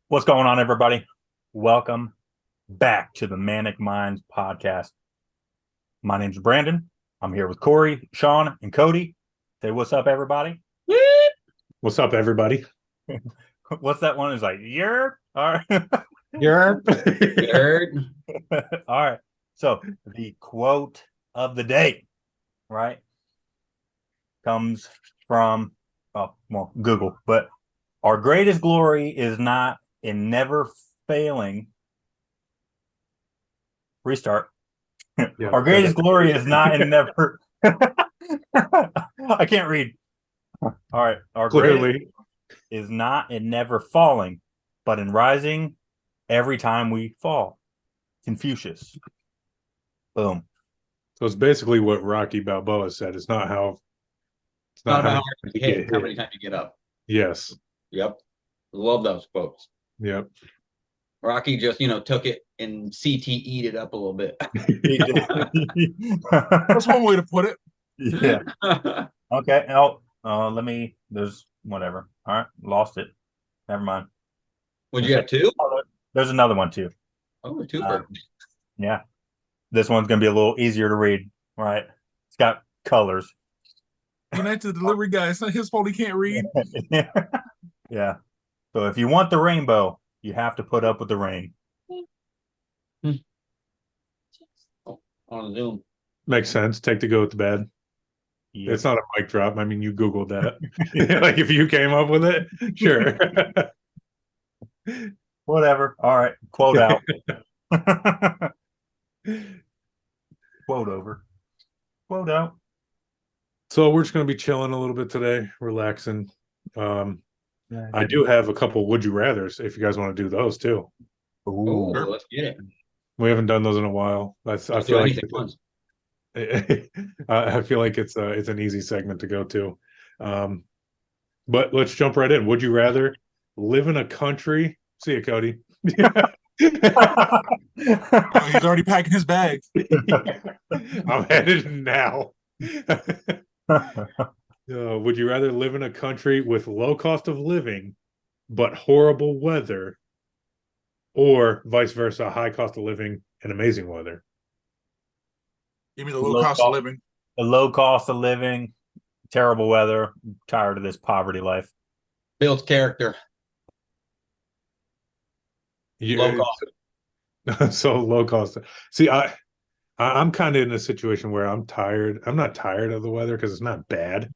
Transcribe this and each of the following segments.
What's going on, everybody? Welcome back to the Manic Minds podcast. My name's Brandon. I'm here with Corey, Sean, and Cody. Say what's up, everybody. What's up, everybody? What's that one? It's like, you're all right. You're Nerd. All right. So the quote of the day, right, comes from Google, but our greatest glory is not in never failing. Restart. Yeah, Our greatest glory is not in never. I can't read. All right. Our greatest clearly. is not in never falling, but in rising every time we fall. Confucius. Boom. So it's basically what Rocky Balboa said. It's not how. It's Not not about how how many hard you times you hit, get how hit. many times you get up. Yes. Yep. Love those quotes. Yep. Rocky just, took it and CTE'd it up a little bit. That's one way to put it. Yeah. Okay. Let me. There's whatever. All right. Lost it. Never mind. Would you have two? There's another one too. Oh, two. Yeah. This one's gonna be a little easier to read. All right. It's got colors. United to the delivery guy. It's not his fault he can't read. Yeah. So if you want the rainbow, you have to put up with the rain. On Zoom. Makes sense. Take the goat to bed. Yep. It's not a mic drop. I mean, you Googled that. Like if you came up with it, sure. Whatever. All right. Quote out. Quote over. Quote out. So we're just gonna be chilling a little bit today, relaxing. I do have a couple would you rather's if you guys want to do those too. Oh, Ooh. let's get it. We haven't done those in a while. I Let's do feel like anything fun. I feel like it's an easy segment to go to. But let's jump right in. Would you rather live in a country? See you, Cody. Oh, he's already packing his bags. I'm headed now. Would you rather live in a country with low cost of living but horrible weather, or vice versa, high cost of living and amazing weather? Give me the low cost of living. The low cost of living, terrible weather. I'm tired of this poverty life. Builds character. Low cost. So low cost. See, I'm kind of in a situation where I'm tired. I'm not tired of the weather because it's not bad.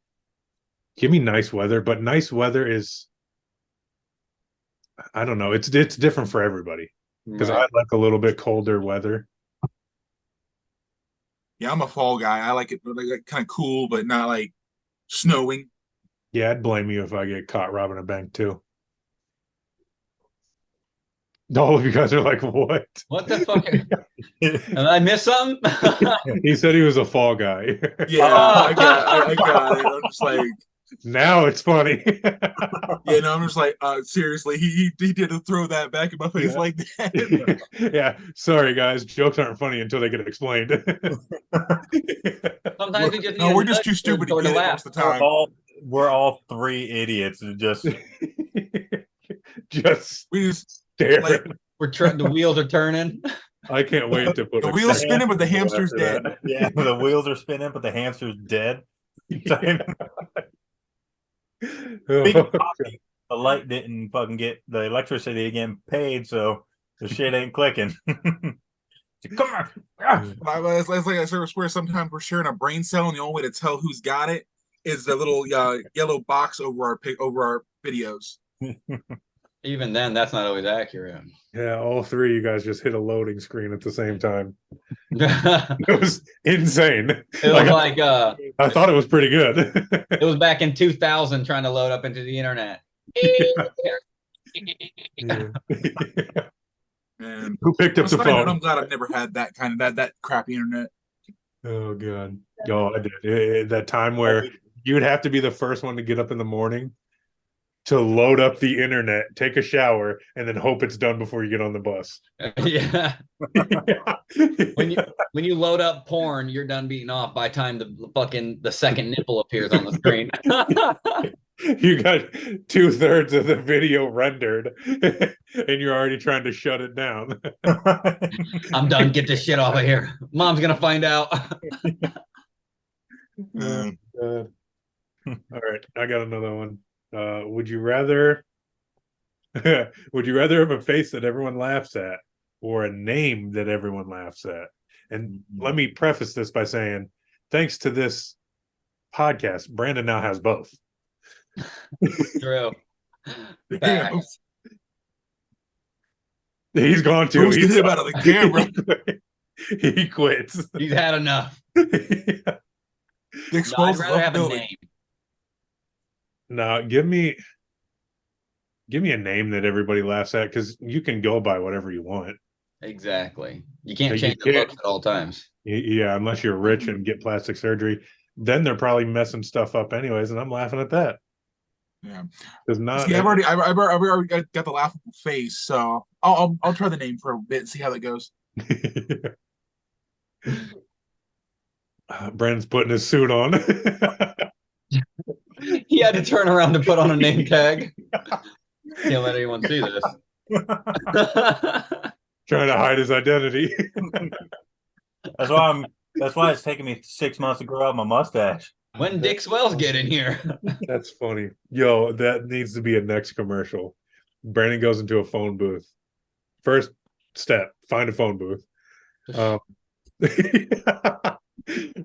Give me nice weather, but nice weather is, I don't know. It's different for everybody because I like a little bit colder weather. Yeah, I'm a fall guy. I like it like kind of cool, but not like snowing. Yeah, I'd blame you if I get caught robbing a bank too. All of you guys are like, what? What the fuck? Did I miss something? He said he was a fall guy. Yeah, I got it. I'm just like, Now it's funny. I'm just like, seriously, he did throw that back in my face like that. Yeah, sorry guys, jokes aren't funny until they get explained. Sometimes we just No, we're just too stupid to get it most of the time. We're all three idiots. Just We just stare. like the wheels are turning. I can't wait to put the wheels spinning, but the hamster's dead. Yeah, the wheels are spinning, but the hamster's dead. Speaking of hockey, the light didn't fucking get the electricity again paid, so the shit ain't clicking. Come on. It's like I swear sometimes we're sharing a brain cell, and the only way to tell who's got it is the little yellow box over our videos. Even then, that's not always accurate. Yeah, all three of you guys just hit a loading screen at the same time. It It was insane. was like I thought it was pretty good. it was back in 2000 trying to load up into the internet. And Who picked up the phone? I'm glad I've never had that kind of that crappy internet. Oh god. Oh, I did. That time where you'd have to be the first one to get up in the morning to load up the internet, take a shower, and then hope it's done before you get on the bus. Yeah. When you load up porn, you're done beating off by the time the second nipple appears on the screen. You got 2/3 of the video rendered, and you're already trying to shut it down. I'm done. Get this shit off of here. Mom's gonna find out. Oh, God. All right, I got another one. Would you rather would you rather have a face that everyone laughs at or a name that everyone laughs at? And let me preface this by saying, thanks to this podcast, Brandon now has both. True. Damn. Facts. He's gone too. Who's getting him out of the camera? He quits. He's had enough. The No, I'd explosive rather have a building. name. No, give me a name that everybody laughs at, because you can go by whatever you want. Exactly. You can't You change the can't- looks at all times. Yeah, unless you're rich and get plastic surgery, then they're probably messing stuff up anyways, and I'm laughing at that. Yeah. Because not See, I've already got the laughable face, so I'll try the name for a bit and see how that goes. Brandon's putting his suit on. He had to turn around to put on a name tag. Can't let anyone see this. Trying to hide his identity. That's why it's taking me 6 months to grow out my mustache. When Dick Swells get in here. That's funny. Yo, that needs to be a next commercial. Brandon goes into a phone booth. First step, find a phone booth.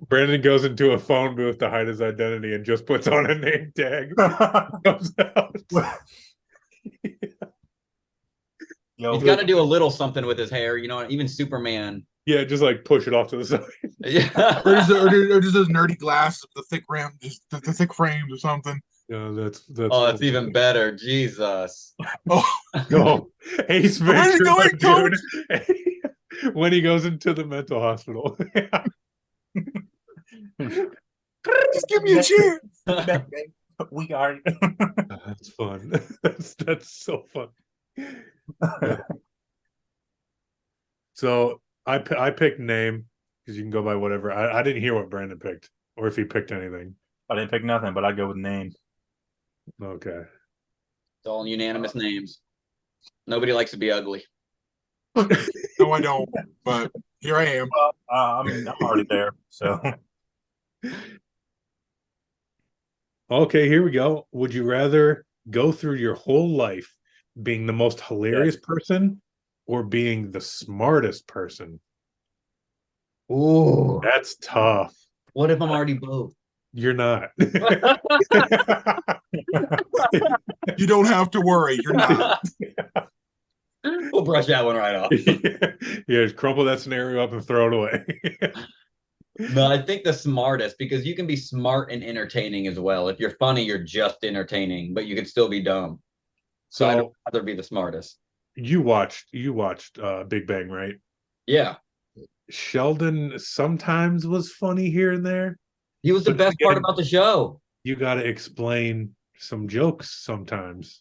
Brandon goes into a phone booth to hide his identity and just puts on a name tag. Comes out. Yo, He's got to do a little something with his hair. You know, even Superman. Yeah, just like push it off to the side. Yeah. Or just those nerdy glasses with the thick rim, just the thick frames or something. Yeah, that's Oh, that's even better. Jesus. Oh, no. Ace Where's he Ventura, going, dude. When he goes into the mental hospital. just give me a chance. we are. That's fun. That's so fun. Yeah. So I picked name because you can go by whatever. I didn't hear what Brandon picked or if he picked anything. I didn't pick nothing, but I'd go with name. Okay. It's all unanimous names. Nobody likes to be ugly. No, I don't. But here I am. Well, I'm already there. So Okay, here we go. Would you rather go through your whole life being the most hilarious person or being the smartest person? Ooh. That's tough. What if I'm already both? You're not. You don't have to worry. You're not. We'll brush that one right off. Yeah, just crumple that scenario up and throw it away. No, I think the smartest, because you can be smart and entertaining as well. If you're funny, you're just entertaining, but you can still be dumb. So I'd So rather be the smartest. you watched Big Bang, right? Yeah. Sheldon sometimes was funny here and there. He was the But best part again- about the show. You got to explain some jokes sometimes,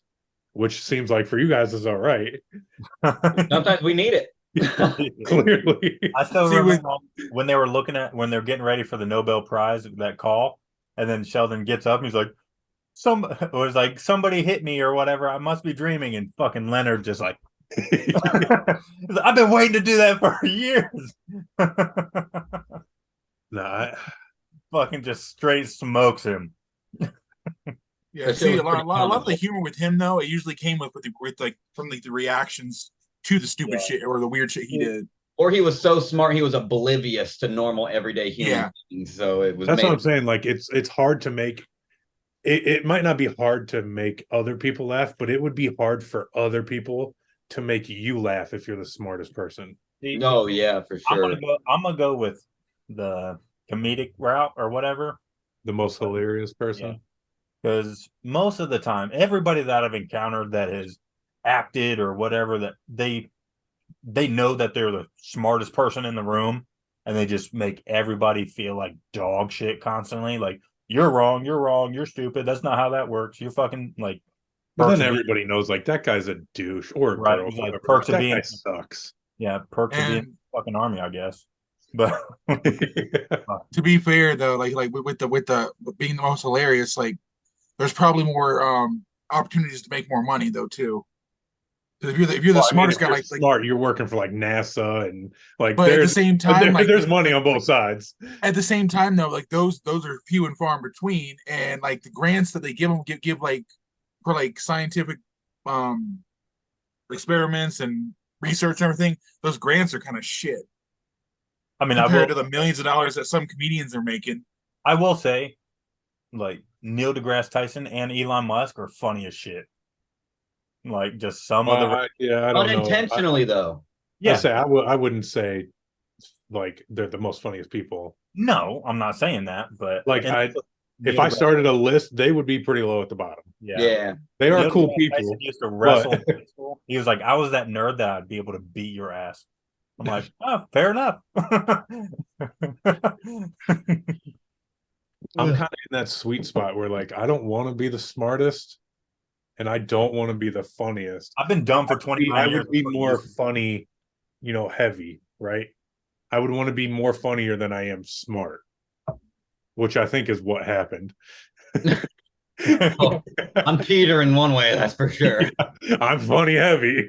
which seems like for you guys is all right. Sometimes we need it. Clearly. I still See, remember when they were when they were getting ready for the Nobel Prize, that call, and then Sheldon gets up and he's like, it was like, somebody hit me or whatever. I must be dreaming. And fucking Leonard just like, I've been waiting to do that for years. Nah, Fucking just straight smokes him. Yeah, That see, shit a was lot, pretty a lot of the comical. humor with him though, it usually came with like from the reactions to the stupid shit or the weird shit he did. Or he was so smart, he was oblivious to normal everyday human Yeah. beings. So it was that's made what I'm saying. Like it's hard to make it might not be hard to make other people laugh, but it would be hard for other people to make you laugh if you're the smartest person. No, yeah, for sure. I'm gonna go with the comedic route or whatever. The most hilarious person. Because most of the time, everybody that I've encountered that has acted or whatever, that they know that they're the smartest person in the room, and they just make everybody feel like dog shit constantly. Like, you're wrong, you're stupid. That's not how that works. You're fucking like. But perks then of everybody knows like that guy's a douche or a Right, girl. it's like whatever. perks of That being- guy sucks. Yeah, perks of being And fucking army, I guess. But to be fair though, like with the being the most hilarious, like there's probably more opportunities to make more money though too. 'Cause if you're the Well, I mean, smartest if guy, you're like, smart, you're working for like NASA and like but at the same time, like there's money on both sides. at the same time though, like those are few and far in between, and like the grants that they give them give like for like scientific um experiments and research and everything, those grants are kind of shit I mean, compared to the millions of dollars that some comedians are making. I will say, like Neil deGrasse Tyson and Elon Musk are funny as shit. Like just some of the Yeah, I don't know. Unintentionally, though. I yeah. say I wouldn't say like they're the most funniest people. No, I'm not saying that, but Like if Neil I deGrasse, started a list, they would be pretty low at the bottom. yeah. Yeah. They are Neil cool deGrasse people, Tyson used to but wrestle in high school. He was like, I was that nerd that I'd be able to beat your ass. I'm like, oh, fair enough. I'm kind of in that sweet spot where like I don't want to be the smartest and I don't want to be the funniest. I've been dumb for I 29 years. would be more funny, heavy, right? I would want to be more funnier than I am smart, which I think is what happened. Oh, I'm Peter in one way, that's for sure. I'm funny heavy.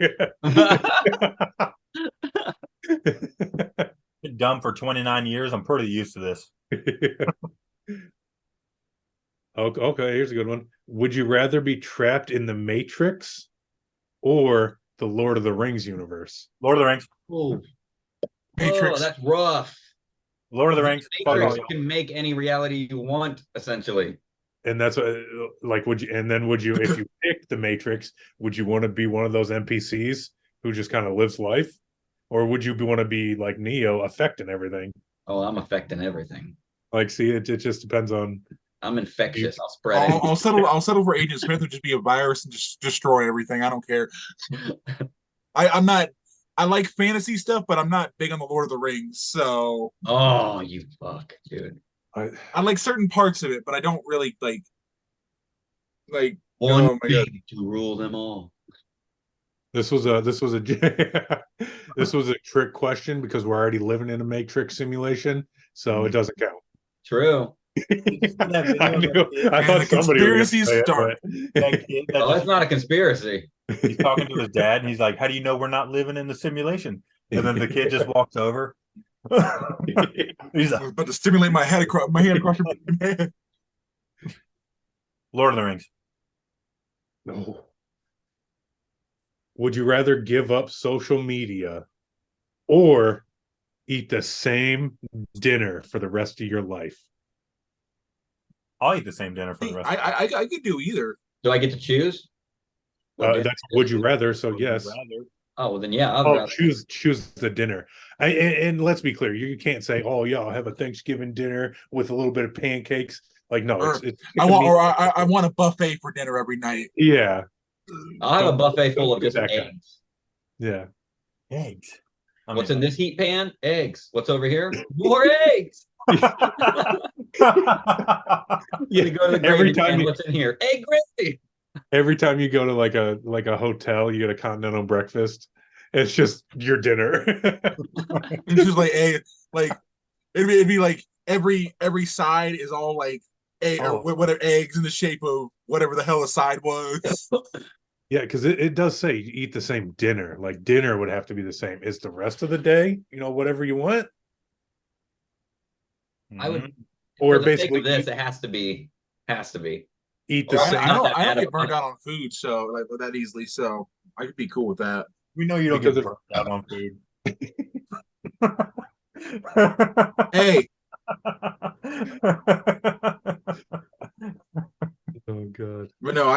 Been dumb for 29 years. I'm pretty used to this. Okay, here's a good one. Would you rather be trapped in the Matrix or the Lord of the Rings universe? Lord of the Rings. Oh, Matrix. that's rough. Lord of the Rings. Fuck Matrix all y'all. can make any reality you want, essentially. And that's what, like, would you, if you picked the Matrix, would you want to be one of those NPCs who just kind of lives life? Or would you want to be like Neo, affecting everything? Oh, I'm affecting everything. Like, see, it just depends on. I'm infectious. I'll spread it. I'll settle for Agent Smith and just be a virus and just destroy everything. I don't care. I'm not. I like fantasy stuff, but I'm not big on the Lord of the Rings. So Oh, you fuck, dude. I like certain parts of it, but I don't really like. One Oh my god! to rule them all. This was a this was a trick question because we're already living in a Matrix simulation, so it doesn't count. True. I thought somebody was conspiracy start. That kid that Oh, just- it's not a conspiracy. he's talking to his dad, and he's like, "How do you know we're not living in the simulation?" And then the kid just walks over. He's I like, was about to stimulate my hand across your head. Lord of the Rings. No. Would you rather give up social media or eat the same dinner for the rest of your life? I'll eat the same dinner for the rest. I could do either. Do I get to choose? That's would you rather. So Would you yes. rather? Oh, well, then yeah, I'd Oh, rather. choose the dinner. And let's be clear, you can't say, "Oh, yeah, I'll have a Thanksgiving dinner with a little bit of pancakes." Like, no, Or it's I want a buffet for dinner every night. yeah, I'll have a buffet full of Don't do just that guy. eggs. yeah. Eggs. I What's mean, in this heat pan? Eggs. What's over here? More eggs. Yeah, You go to the every gravy time pan. you What's in here? Egg gravy. every time you go to like a hotel, you get a continental breakfast. It's just your dinner. It's just like like it'd be like every side is all like or whatever eggs in the shape of whatever the hell the side was. Yeah, because it does say you eat the same dinner. Like dinner would have to be the same. Is the rest of the day, whatever you want? I would. Or For the sake basically of this, it has to be. Has to be. eat the Or same. I don't get burned out on food so like that easily, so I could be cool with that. We know you don't Because get if- burnt out on food. Hey, Oh god. but no,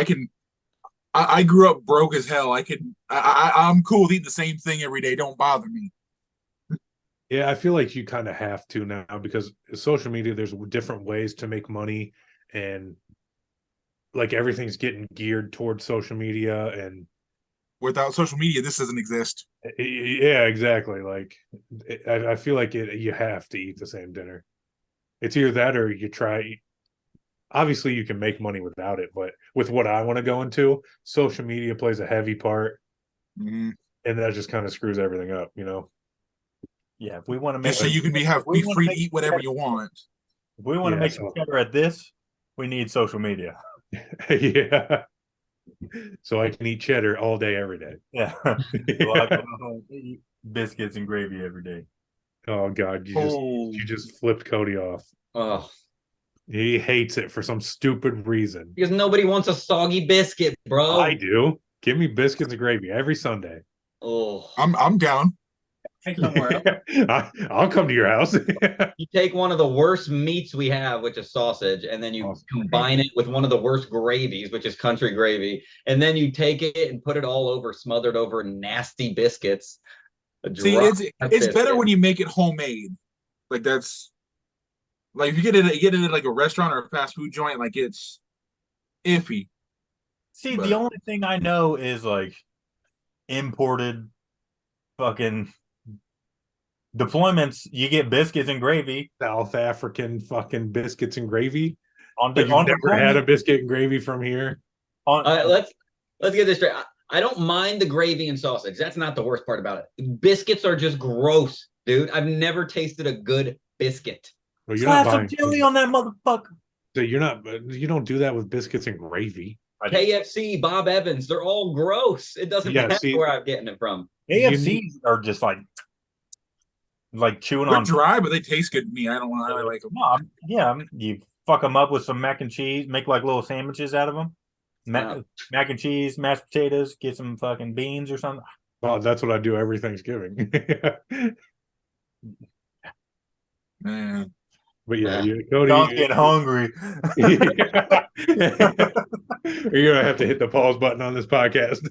I grew up broke as hell. I'm cool with eating the same thing every day. Don't bother me. Yeah, I feel like you kind of have to now because social media, there's different ways to make money and like everything's getting geared towards social media and Without social media, this doesn't exist. yeah, exactly. Like I feel like you have to eat the same dinner. It's either that or you try. Obviously, you can make money without it, but with what I want to go into, social media plays a heavy part, Mhm. and that just kind of screws everything up. Yeah, if we want to make Just so you can be free to eat whatever you want. if we want to Yeah, make so- it better at this, we need social media. Yeah. So I can eat cheddar all day, every day. Yeah. Well, I go home and eat biscuits and gravy every day. Oh God, Oh, you just flipped Cody off. Oh, He hates it for some stupid reason. because nobody wants a soggy biscuit, I bro. do. Give me biscuits and gravy every Sunday. Oh, I'm down. take somewhere else. I'll come to your house. You take one of the worst meats we have, which is sausage, and then you combine it with one of the worst gravies, which is country gravy, and then you take it and put it all over, smothered over nasty biscuits. A See, dry it's better biscuit. when you make it homemade. Like that's like if you get it at like a restaurant or a fast food joint, like it's iffy. See, the But only thing I know is like imported fucking deployments. You get biscuits and gravy South African fucking biscuits and gravy. on But you've on never had a deployment. biscuit and gravy from here? On Let's get this straight. I don't mind the gravy and sausage. That's not the worst part about it. Biscuits are just gross, dude. I've never tasted a good biscuit. Well, you're not slap some buying. chili on that motherfucker. So you're not. You don't do that with biscuits and gravy. I do. KFC, Bob Evans, they're all gross. It doesn't Yeah, matter see- where I'm getting it from. You AFCs need- are just like chewing they're on. dry, but they taste good to me. I don't want. I like them. No, you fuck them up with some mac and cheese, make like little sandwiches out of them. Mac and cheese, mashed potatoes, get some fucking beans or something. Well, that's what I do every Thanksgiving. Man, But yeah, Yeah. Cody. Don's getting hungry. You're gonna have to hit the pause button on this podcast.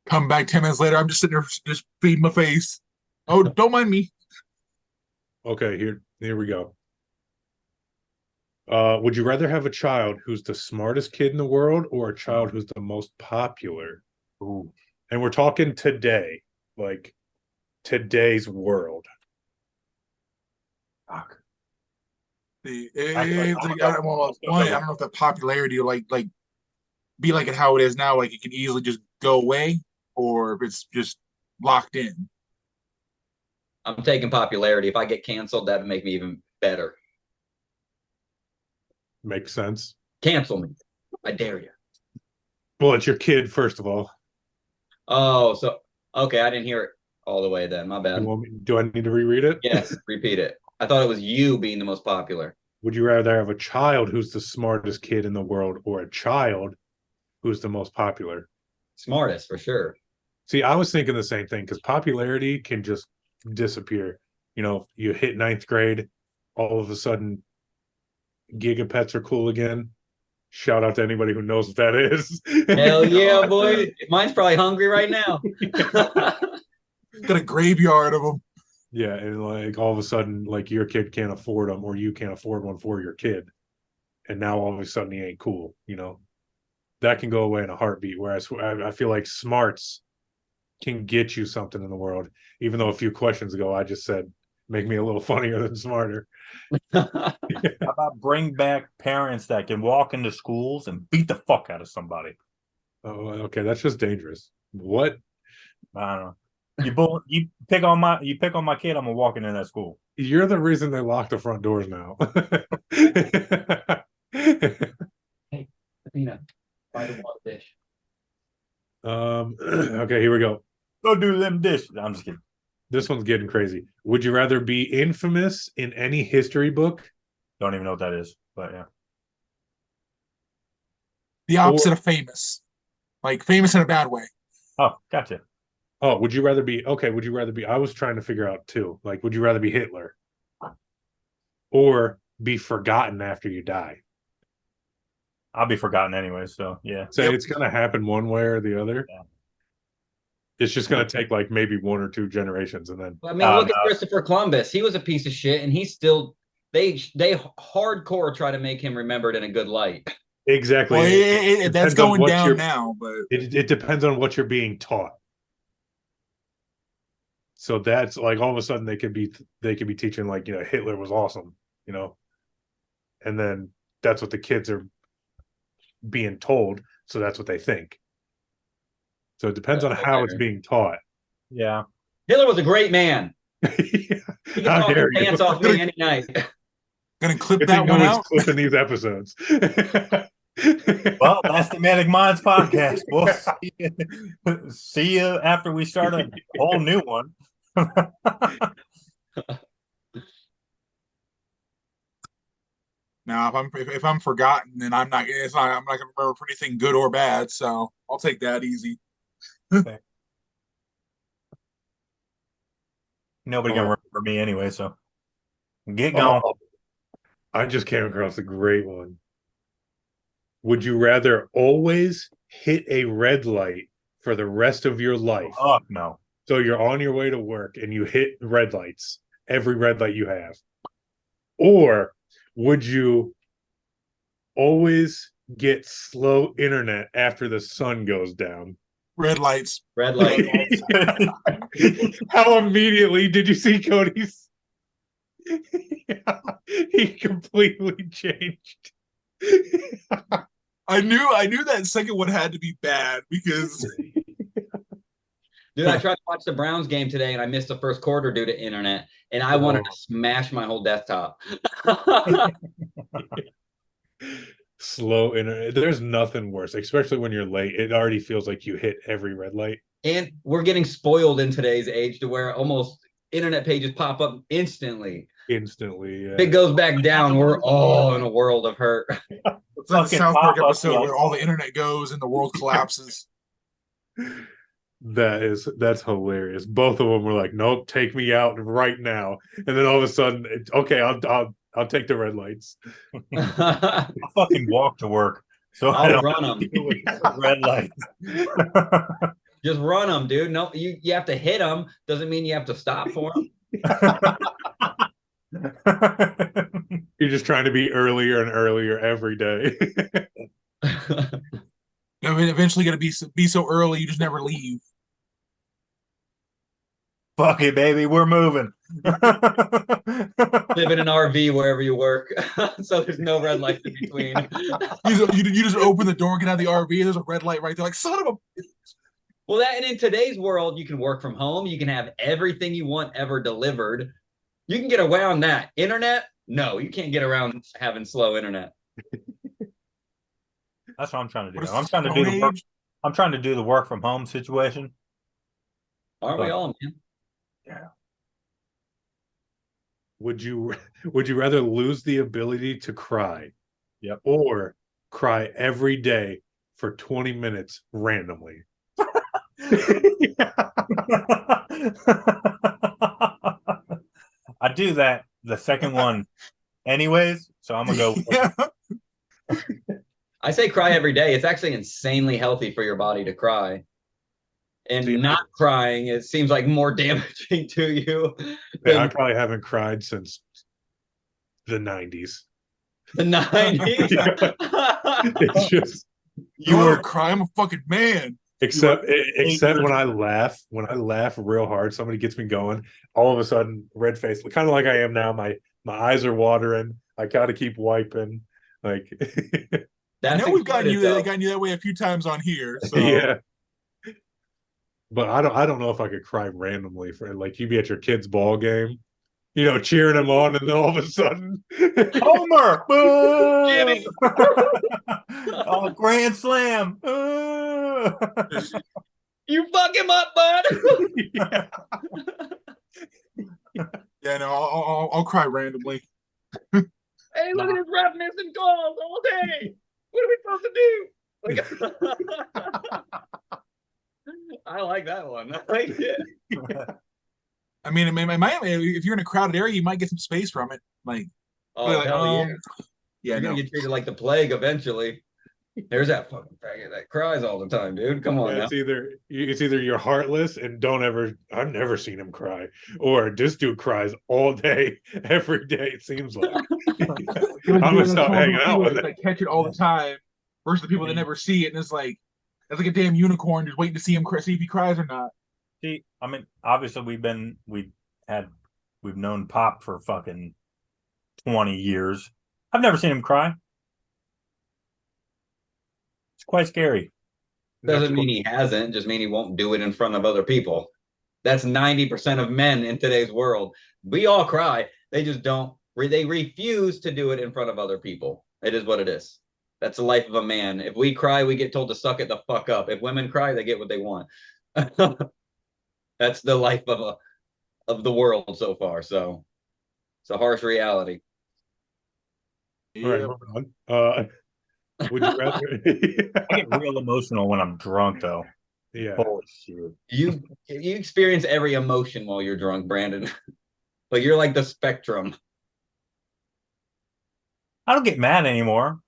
come back 10 minutes later. I'm just sitting there, just feeding my face. Oh, don't mind me. Okay, here we go. Would you rather have a child who's the smartest kid in the world or a child who's the most popular? Ooh. And we're talking today, like today's world. Fuck. I don't know if the popularity will like be like it how it is now. Like it can easily just go away, or if it's just locked in. I'm taking popularity. If I get canceled, that would make me even better. Makes sense. Cancel me. I dare you. Well, it's your kid, first of all. Oh, so okay, I didn't hear it all the way then. My bad. Do I need to reread it? Yes, repeat it. I thought it was you being the most popular. Would you rather have a child who's the smartest kid in the world or a child who's the most popular? Smartest for sure. See, I was thinking the same thing because popularity can just disappear. You know, you hit ninth grade, all of a sudden, gigapets are cool again. Shout out to anybody who knows what that is. Hell yeah, boy. Mine's probably hungry right now. Got a graveyard of them. Yeah, and like all of a sudden, like your kid can't afford them, or you can't afford one for your kid, and now all of a sudden he ain't cool. You know, that can go away in a heartbeat. Whereas I feel like smarts can get you something in the world. Even though a few questions ago I just said make me a little funnier than smarter. How about bring back parents that can walk into schools and beat the fuck out of somebody? Oh, okay, that's just dangerous. What? I don't know. You pick on my kid, I'm gonna walk into that school. You're the reason they lock the front doors now. Hey, Athena, buy the water dish. Okay, here we go. Go do them dishes. I'm just kidding. This one's getting crazy. Would you rather be infamous in any history book? Don't even know what that is, but yeah. The opposite of famous, like famous in a bad way. Oh, gotcha. Oh, would you rather be okay? Would you rather be? I was trying to figure out too. Like, would you rather be Hitler or be forgotten after you die? I'll be forgotten anyway, so yeah. So it's gonna happen one way or the other. Yeah. It's just gonna take like maybe 1 or 2 generations, and then I mean, look at Christopher Columbus. He was a piece of shit, and he's still they hardcore try to make him remembered in a good light. exactly. Well, that's depends on going what down you're- now, but It depends on what you're being taught. So that's like all of a sudden they could be teaching like, you know, Hitler was awesome, you know, and then that's what the kids are being told, so that's what they think. So it depends on how it's being taught. Yeah. Hitler was a great man. How He can talk his dare you? pants off me any night. Gonna clip Good that thing no one one's out. clipping these episodes. Well, that's the Manic Minds podcast. We'll see you after we start a whole new one. Now, if I'm forgotten, then I'm not. It's not. I'm not gonna remember for anything good or bad. So I'll take that easy. Nobody gonna Oh. remember me anyway, so get going. Oh, I just came across a great one. Would you rather always hit a red light for the rest of your life? Oh no. So you're on your way to work and you hit red lights, every red light you have. Or would you always get slow internet after the sun goes down? Red lights. Red light. How immediately did you see Cody's? He completely changed. I knew that second one had to be bad because Dude, I tried to watch the Browns game today and I missed the first quarter due to internet, and I wanted to smash my whole desktop. Slow internet. There's nothing worse, especially when you're late. It already feels like you hit every red light. And we're getting spoiled in today's age to where almost internet pages pop up instantly. Instantly. If it goes back down, we're all in a world of hurt. it's like the Fucking South Park pop-up, episode yeah. where all the internet goes and the world collapses. That's hilarious. Both of them were like, "Nope, take me out right now." And then all of a sudden, okay, I'll take the red lights. I fucking walk to work, so I I'll don't run them. deal with red lights. Just run them, dude. No, you have to hit them. Doesn't mean you have to stop for them. You're just trying to be earlier and earlier every day. I mean, eventually gonna be so early you just never leave. Fuck it, baby, we're moving. Live in an RV wherever you work, so there's no red lights in between. You just open the door, get out of the RV, and there's a red light right there. Like son of a. Well, that and in today's world, you can work from home. You can have everything you want ever delivered. You can get around that. Internet? No, you can't get around having slow internet. That's what I'm trying to do. What is I'm trying to Stone do the work. Age? I'm trying to do the work from home situation. Aren't we all, man? Yeah. Would you rather lose the ability to cry? Yep. Or cry every day for 20 minutes randomly? I do that the second one anyways, so I'm gonna go with Yeah. I say cry every day. It's actually insanely healthy for your body to cry. And See, not crying, it seems like more damaging to you Yeah, I than probably haven't cried since the 90s. the 90s. It's just You were cry. I'm a fucking man. except years when I laugh real hard, somebody gets me going, all of a sudden red face, kind of like I am now. My eyes are watering. I gotta keep wiping. Like I That's know we've gotten exploited, you that way a few times on here. So yeah. But I don't know if I could cry randomly for like you'd be at your kid's ball game, cheering them on, and then all of a sudden, Homer. Jimmy. Oh, grand slam. You fuck him up, bud. yeah. yeah, no, I'll cry randomly. Hey, look at this ref missing calls all day. What are we supposed to do? I like that one. I like it. I mean, if you're in a crowded area, you might get some space from it. Like, Oh, like, hell yeah. yeah, You're no. gonna get treated like the plague eventually. There's that fucking faggot that cries all the time, dude. Come on now. It's either you're heartless and don't ever. I've never seen him cry, or this dude cries all day, every day. It seems like I'm gonna stop hanging out with it. Like catch it all the time versus the people that never see it, and it's like a damn unicorn just waiting to see see if he cries or not. See, I mean, obviously we've known Pop for fucking 20 years. I've never seen him cry. It's quite scary. Doesn't mean he hasn't, just mean he won't do it in front of other people. That's 90% of men in today's world. We all cry. They just don't They refuse to do it in front of other people. It is what it is. That's the life of a man. If we cry, we get told to suck it the fuck up. If women cry, they get what they want. That's the life of the world so far. So it's a harsh reality. All right, Yeah. moving on. Would you rather? I get real emotional when I'm drunk, though. Yeah. Holy shit. You experience every emotion while you're drunk, Brandon. Like you're like the spectrum. I don't get mad anymore.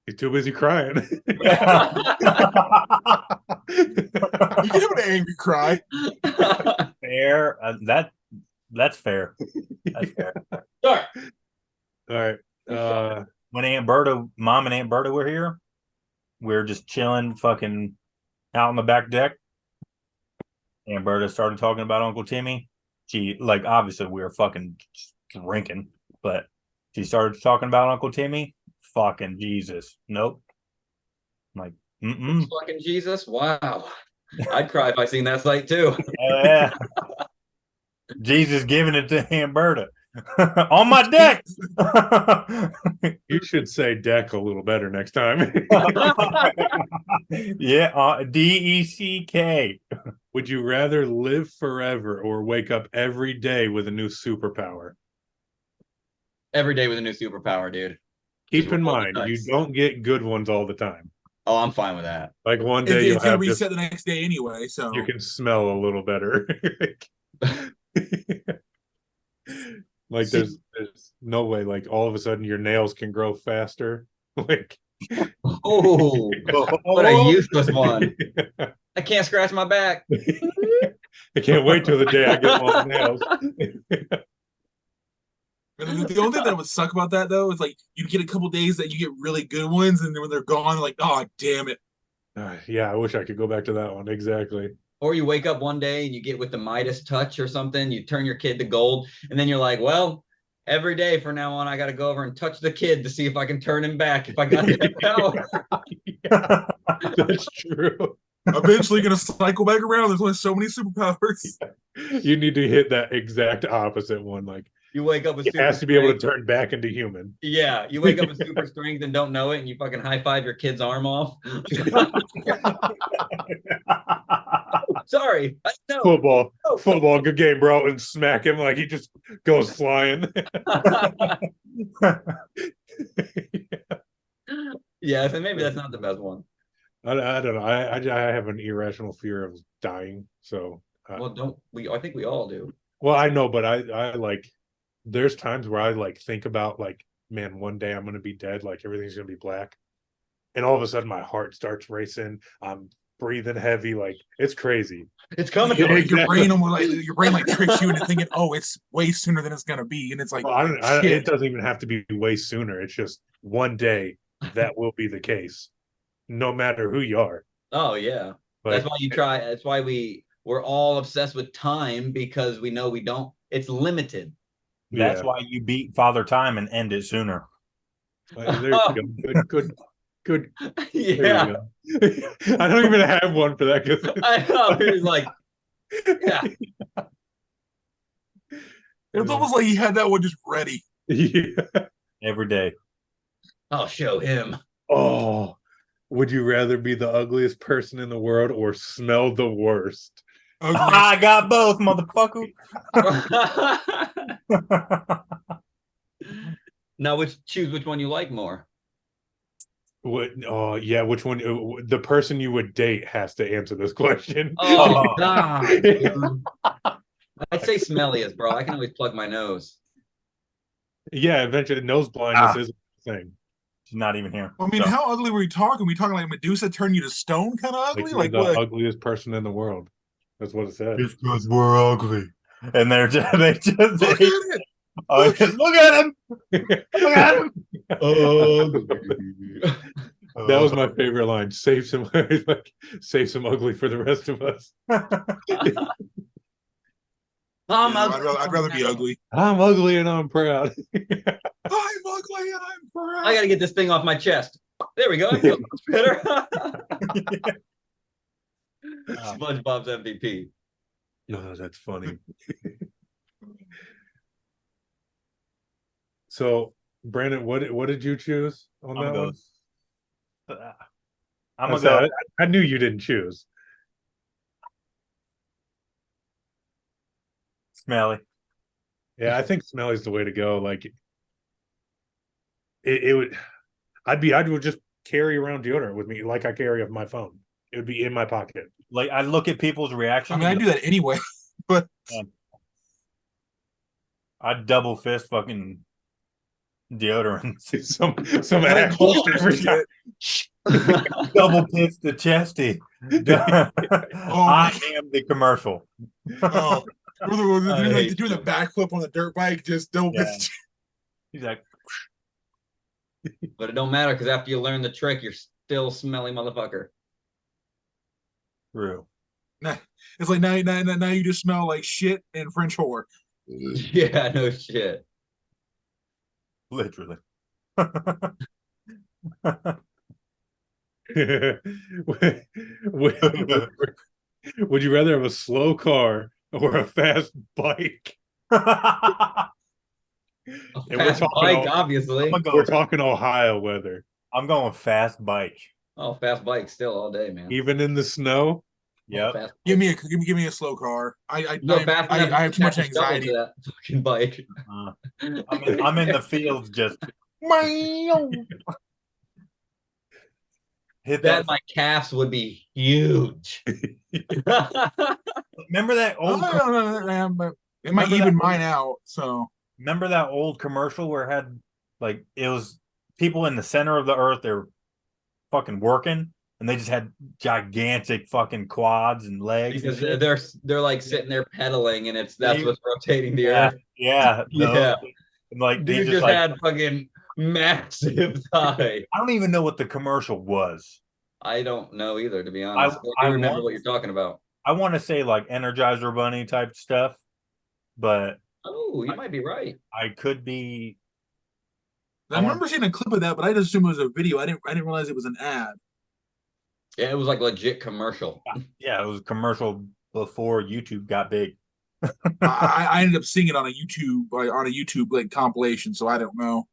He's too busy crying. You can have an angry cry. Fair. That's fair. That's fair. Sure. All right. When Mom and Aunt Berta were here, we were just chilling, fucking out on the back deck. Aunt Berta started talking about Uncle Timmy. She, like, obviously we were fucking drinking, but she started talking about Uncle Timmy. Fucking Jesus. Nope. I'm like, Fucking Jesus. Wow. I'd cry if I seen that sight too. Hell yeah. Jesus giving it to Aunt Berta. On my deck. You should say deck a little better next time. Yeah, DECK. Would you rather live forever or wake up every day with a new superpower? Every day with a new superpower, dude. Keep Just in roll the mind, you dice. don't get good ones all the time. Oh, I'm fine with that. Like one day It's you'll gonna have reset just, the next day anyway. So you can smell a little better. Like there's no way, like all of a sudden your nails can grow faster. Like Oh, what a useless one. I can't scratch my back. I can't wait till the day I get long nails. the only thing that would suck about that though is like you get a couple days that you get really good ones, and then when they're gone, like, oh damn it. Yeah, I wish I could go back to that one. Exactly. Or you wake up one day and you get with the Midas touch or something, you turn your kid to gold, and then you're like, well, every day from now on, I got to go over and touch the kid to see if I can turn him back if I got that power. Yeah, that's true. Eventually gonna cycle back around. There's only so many superpowers. You need to hit that exact opposite one. Like You wake up with it super has to be able to strength. turn back into human. Yeah, you wake up with super strength and don't know it, and you fucking high five your kid's arm off. Sorry, I know. Football, good game, bro, and smack him like he just goes flying. Yeah, so maybe that's not the best one. I don't know. I have an irrational fear of dying. So Well, don't we? I think we all do. well, I know, but I like. There's times where I like think about like, man, one day I'm gonna be dead. Like everything's gonna be black, and all of a sudden my heart starts racing. I'm breathing heavy. Like it's crazy. It's coming. Yeah, Like your exactly. brain almost like your brain like tricks you into thinking, oh, it's way sooner than it's gonna be, and it's like, Well, it shit. doesn't even have to be way sooner. It's just one day that will be the case, no matter who you are. Oh yeah, Like, that's why you try. That's why we're all obsessed with time because we know we don't. It's limited. That's yeah. why you beat Father Time and end it sooner. There you go. Good. Yeah, There you go. I don't even have one for that because I know. He's like, yeah. It's almost like he had that one just ready. yeah. Every day. I'll show him. Oh, would you rather be the ugliest person in the world or smell the worst? I got both, motherfucker. Now, choose which one you like more. What? Oh, yeah. Which one? The person you would date has to answer this question. Oh God, dude. I'd say smelliest, bro. I can always plug my nose. Yeah, eventually, nose blindness is a thing. She's not even here. I mean, So, how ugly were we talking? We talking like Medusa turned you to stone, kind of ugly? Like the what? ugliest person in the world. That's what it said. it's because we're ugly. And they just Look at it. look at him. Look at him. That was my favorite line. Save some, like, save some ugly for the rest of us. I'd rather be ugly. I'm ugly and I'm proud. I'm ugly and I'm proud. I gotta get this thing off my chest. There we go. I feel much better. SpongeBob's MVP. No, that's funny. So, Brandon, what did you choose on I'm that gonna one? go. I'm gonna go. I knew you didn't choose. Smelly. Yeah, I think Smelly's the way to go. Like it would. I would just carry around deodorant with me, like I carry my phone. It would be in my pocket. Like I look at people's I reactions. mean, I do that anyway, but I double fist fucking deodorants. Some that action includes every time. shit. Double fist the chesty. Oh I my! am the commercial. Oh, I doing hate doing the you. backflip on the dirt bike, just double Yeah. fist. He's like, But it don't matter because after you learn the trick, you're still smelly motherfucker. true. Nah, it's like now you just smell like shit and French whore. Yeah, no shit. Literally. would, would, would you rather have a slow car or a fast bike? A And we're fast talking bike, obviously. we're talking Ohio weather. I'm going fast bike. Oh, fast bike still all day, man. Even in the snow. Oh, Yep. fast Give bike. me a slow car. You go fast enough, I have too much attach a shovel anxiety. to that fucking bike. I'm in the fields just hit Then that. my calves would be huge. Remember that Oh, old no, but it might Remember even that- mine out. So remember that old commercial where it had like it was people in the center of the earth, they were fucking working and they just had gigantic fucking quads and legs and Because shit. they're like sitting there pedaling and that's He- what's rotating the Yeah, earth. yeah, Yeah. And like he Dude just just like had fucking massive thigh. I don't even know what the commercial was. I don't know either, to be honest. I I do remember want what you're talking about. I want to say like Energizer Bunny type stuff, but Oh, you might be right. I could be. I remember seeing a clip of that, but I just assumed it was a video. I didn't realize it was an ad. Yeah, it was like legit commercial. Yeah, it was a commercial before YouTube got big. I ended up seeing it on a YouTube like compilation, so I don't know.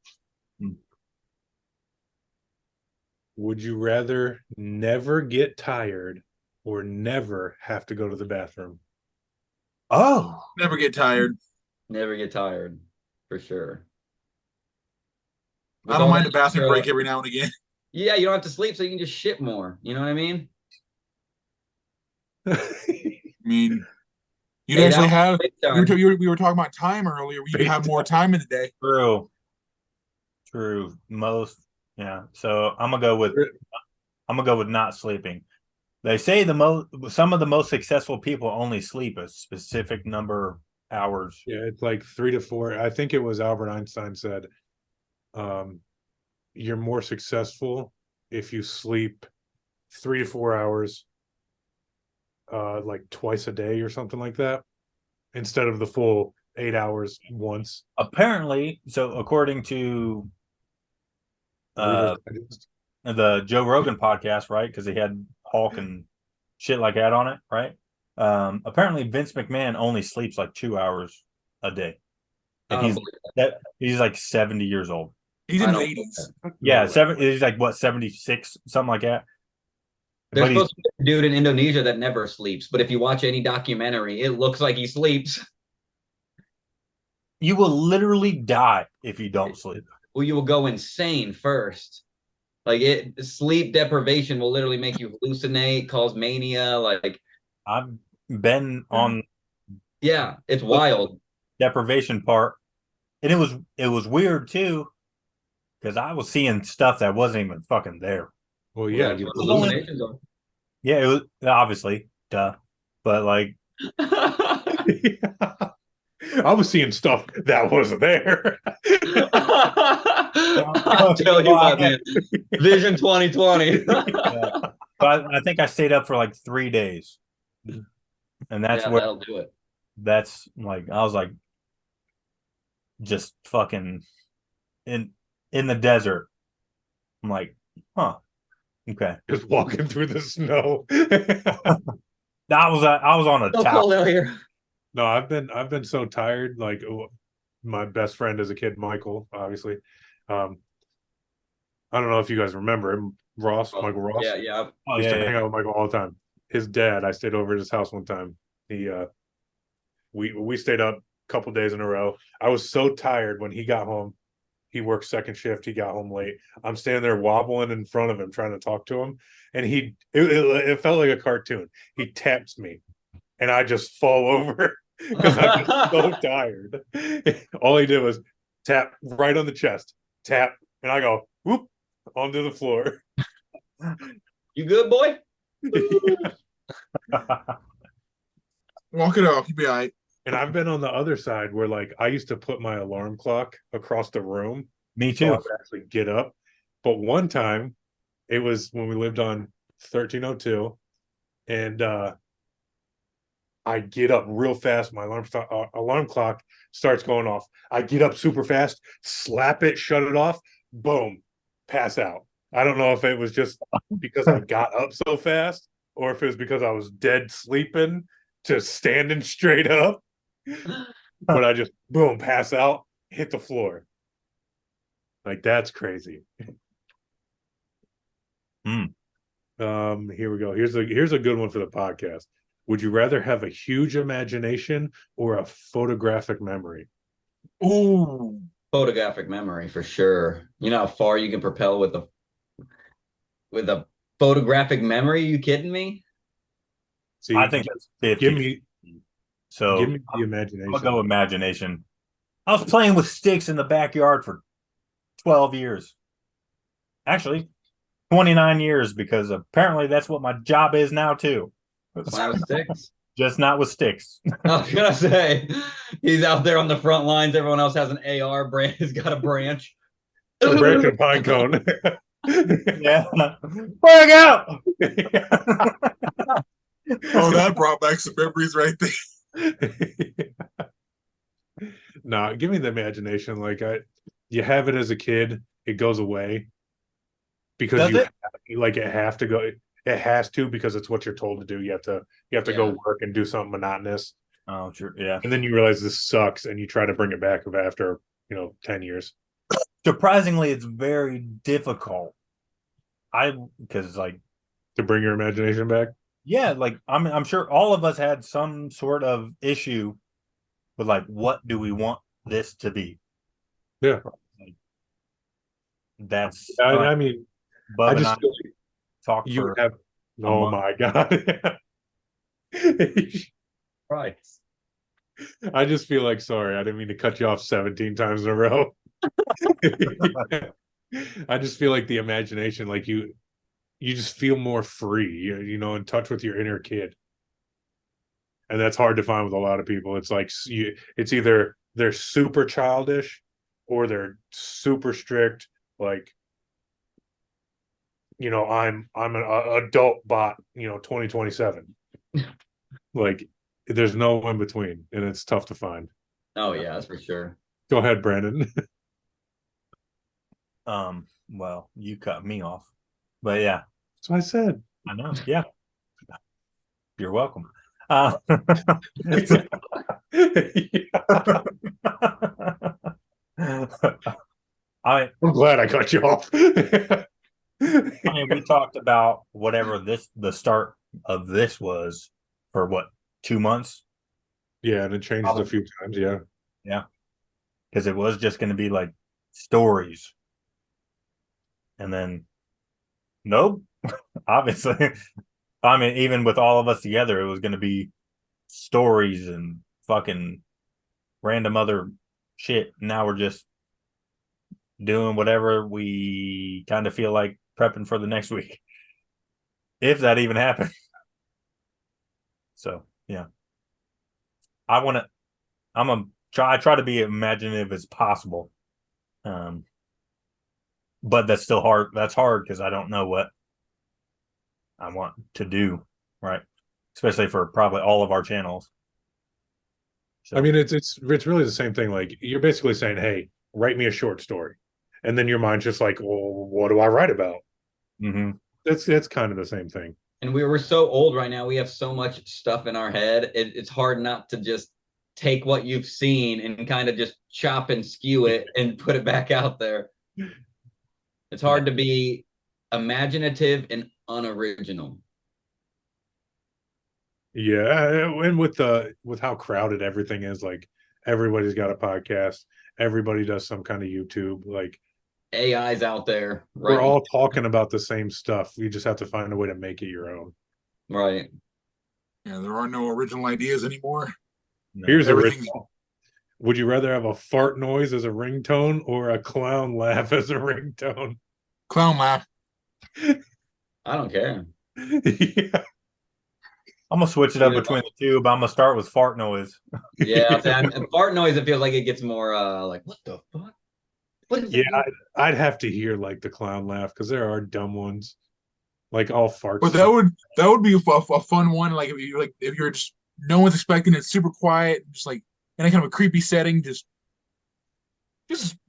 Would you rather never get tired or never have to go to the bathroom? Oh, Never get tired. Never get tired, for sure. With I don't all mind that a bathroom extra- break every now and again. Yeah, you don't have to sleep, so you can just shit more. You know what I mean? I mean, you'd 8 actually hours have. sleep time. We were talking about time earlier. You have more time in the day. true. Most, yeah. So I'm gonna go with not sleeping. They say some of the most successful people only sleep a specific number of hours. Yeah, it's like 3 to 4. I think it was Albert Einstein said, you're more successful if you sleep 3 to 4 hours, like twice a day or something like that, instead of the full 8 hours once. Apparently, so according to Reader's the Joe Rogan podcast, right? Because he had Hulk and shit like that on it, right? Apparently Vince McMahon only sleeps like 2 hours a day, and he's like 70 years old. He's I in his don't- 80s. Yeah, he's like what 76, something like that. There's But supposed to be a dude in Indonesia that never sleeps, but if you watch any documentary, it looks like he sleeps. you will literally die if you don't sleep. Well, you will go insane first. Like sleep deprivation will literally make you hallucinate, cause mania. Like, I've been on yeah, it's wild. deprivation part, and it was weird too because I was seeing stuff that wasn't even fucking there. Well, yeah, That's what hallucinations are. Yeah, it was obviously duh, but like I was seeing stuff that wasn't there. I'll tell you what, man. Vision 2020. yeah. But I think I stayed up for like 3 days, and that's Yeah, where that'll do it. that's like I was like just fucking in the desert. I'm like, huh, okay. Just walking through the snow. I was on a So tower. cold out here. No, I've been so tired. Like my best friend as a kid, Michael, obviously. Um, I don't know if you guys remember him, Ross, Oh, Michael Ross. yeah. Oh I used yeah, to yeah. hang out with Michael all the time. His dad, I stayed over at his house one time. He we stayed up a couple days in a row. I was so tired when he got home. He worked second shift. He got home late. I'm standing there wobbling in front of him, trying to talk to him, and it felt like a cartoon. He taps me, and I just fall over because I'm just so tired. All he did was tap right on the chest, tap, and I go whoop onto the floor. You good, boy? Walk it off. You'll be all right. And I've been on the other side where like I used to put my alarm clock across the room Me so I too. would actually get up. But one time it was when we lived on 1302 and I get up real fast. My alarm clock starts going off. I get up super fast, slap it, shut it off, boom, pass out. I don't know if it was just because I got up so fast or if it was because I was dead sleeping to standing straight up. But I just boom, pass out, hit the floor. Like that's crazy. Hmm. Here we go. Here's a good one for the podcast. Would you rather have a huge imagination or a photographic memory? Ooh. Photographic memory for sure. You know how far you can propel with a photographic memory? You kidding me? See, I think that's give 50. me So the I'll go imagination. imagination. I was playing with sticks in the backyard for 12 years. Actually, 29 years because apparently that's what my job is now too. Playing with sticks. Just not with sticks. I was gonna say he's out there on the front lines. Everyone else has an AR brand. He's got a branch. A branch and pine cone. Yeah. Bring out. Oh, that brought back some memories right there. No, give me the imagination. You have it as a kid, it goes away because Does it? it have to go. It has to because it's what you're told to do. You have to Yeah. go work and do something monotonous, Oh, sure. Yeah. and then you realize this sucks, and you try to bring it back after 10 years. Surprisingly, it's very difficult. Because like To bring your imagination back. yeah, like I'm sure all of us had some sort of issue with like what do we want this to be? Yeah, Like, that's I mean, I Bub and I just feel like talked you for have. a Oh month. my god. Right. I just feel like sorry, I didn't mean to cut you off 17 times in a row. I just feel like the imagination, like you just feel more free, in touch with your inner kid. And that's hard to find with a lot of people. It's like it's either they're super childish or they're super strict. Like, I'm an adult bot, 2027. Like, there's no in between, and it's tough to find. Oh yeah, that's for sure. Go ahead, Brandon. Well, you cut me off. But yeah, That's what I said. I know. Yeah. You're welcome. I I'm glad I cut you off. I mean, we talked about whatever the start of this was for what 2 months. Yeah, and it changes a few times. Yeah. Yeah, because it was just going to be like stories, and then nope. Obviously, I mean, even with all of us together, it was going to be stories and fucking random other shit. Now we're just doing whatever we kind of feel like prepping for the next week, if that even happens. So yeah, I want to. I try to be imaginative as possible. Um, but that's still hard. That's hard because I don't know what I want to do, right? Especially for probably all of our channels. So, I mean, it's really the same thing. Like you're basically saying, "Hey, write me a short story," and then your mind's just like, "Well, what do I write about?" mm-hmm. That's kind of the same thing. And we're so old right now. We have so much stuff in our head. It's hard not to just take what you've seen and kind of just chop and skew it and put it back out there. It's hard to be imaginative and unoriginal. Yeah, and with how crowded everything is, like everybody's got a podcast, everybody does some kind of YouTube. Like AI's out there, right? we're all talking about the same stuff. You just have to find a way to make it your own. Right. Yeah, there are no original ideas anymore. Here's Everything's original. Would you rather have a fart noise as a ringtone or a clown laugh as a ringtone? clown laugh. I don't care. Yeah. I'm gonna switch it up between the two, but I'm gonna start with fart noise. Yeah, fart noise. It feels like it gets more like what the fuck? What is Yeah, it? I'd have to hear like the clown laugh because there are dumb ones. Like all farts. But that would be a fun one. Like if you're just no one's expecting it, super quiet, just like in a kind of a creepy setting, just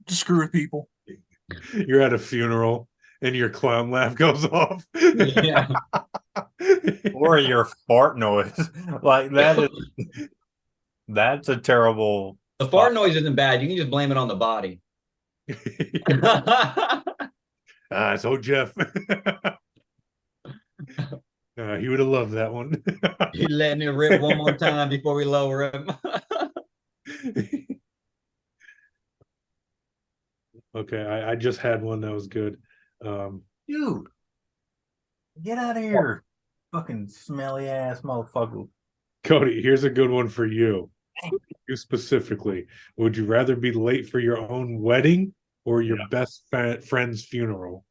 screw with people. You're at a funeral and your clown laugh goes off. Yeah. Or your fart noise. Like that's a terrible The fart noise isn't bad. You can just blame it on the body. It's old Jeff. He would have loved that one. He letting it rip one more time before we lower him. Okay, I just had one that was good. dude. Get out of here. Fucking smelly ass motherfucker. Cody, here's a good one for you. You specifically. Would you rather be late for your own wedding or your best friend's funeral?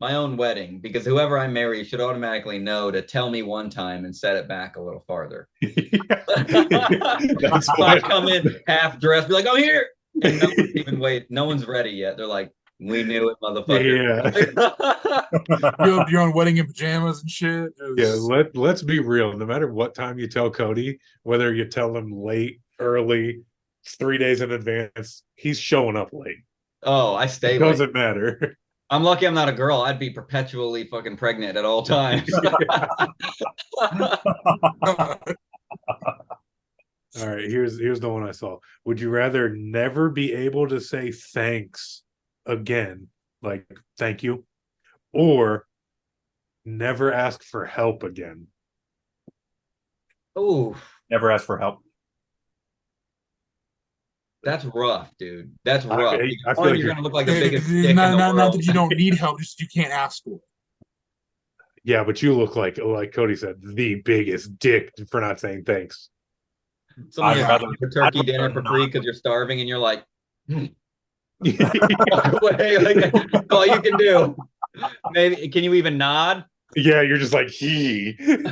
My own wedding, because whoever I marry should automatically know to tell me one time and set it back a little farther. That's So I come in half dressed, be like, "I'm here," and no one's even wait. No one's ready yet. They're like, "We knew it, motherfucker." Yeah. You have your own wedding in pajamas and shit. Let's be real. No matter what time you tell Cody, whether you tell him late, early, 3 days in advance, he's showing up late. Oh, I stay It late. doesn't matter. I'm lucky I'm not a girl. I'd be perpetually fucking pregnant at all times. All right, here's the one I saw. Would you rather never be able to say thanks again, like thank you, or never ask for help again? Ooh, Never ask for help. that's rough, dude. That's rough. I feel One, like you're gonna look like the biggest dick in the not world. that you don't need help, just you can't ask for it. Yeah, but you look like Cody said, the biggest dick for not saying thanks. Someone's I'd rather- for turkey I'd dinner rather for not. free because you're starving and you're like, walk away. Like, that's all you can do. Maybe can you even nod? Yeah, you're just like he. And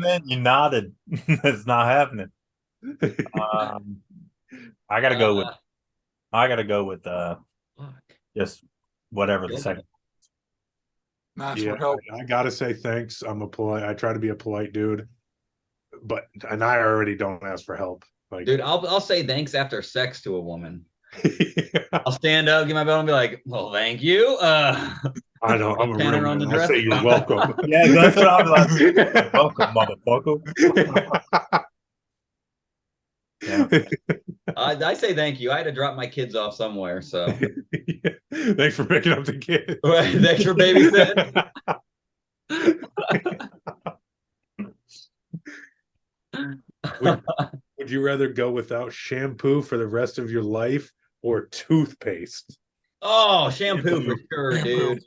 then you nodded. It's not happening. I gotta go with Fuck. just whatever the second. Not Yeah, for help. I gotta say thanks. I try to be a polite dude, and I already don't ask for help. Like, Dude, I'll say thanks after sex to a woman. I'll stand up, get my belt, and be like, "Well, thank you." I know I'm a Tanner real on the man. I dress. say you're welcome. Yeah, that's what I'm like. Welcome, motherfucker. Yeah. I say thank you. I had to drop my kids off somewhere, so Yeah. Thanks for picking up the kid. thanks for babysitting. Would you rather go without shampoo for the rest of your life or toothpaste? Oh, shampoo for sure, Shampoo. dude.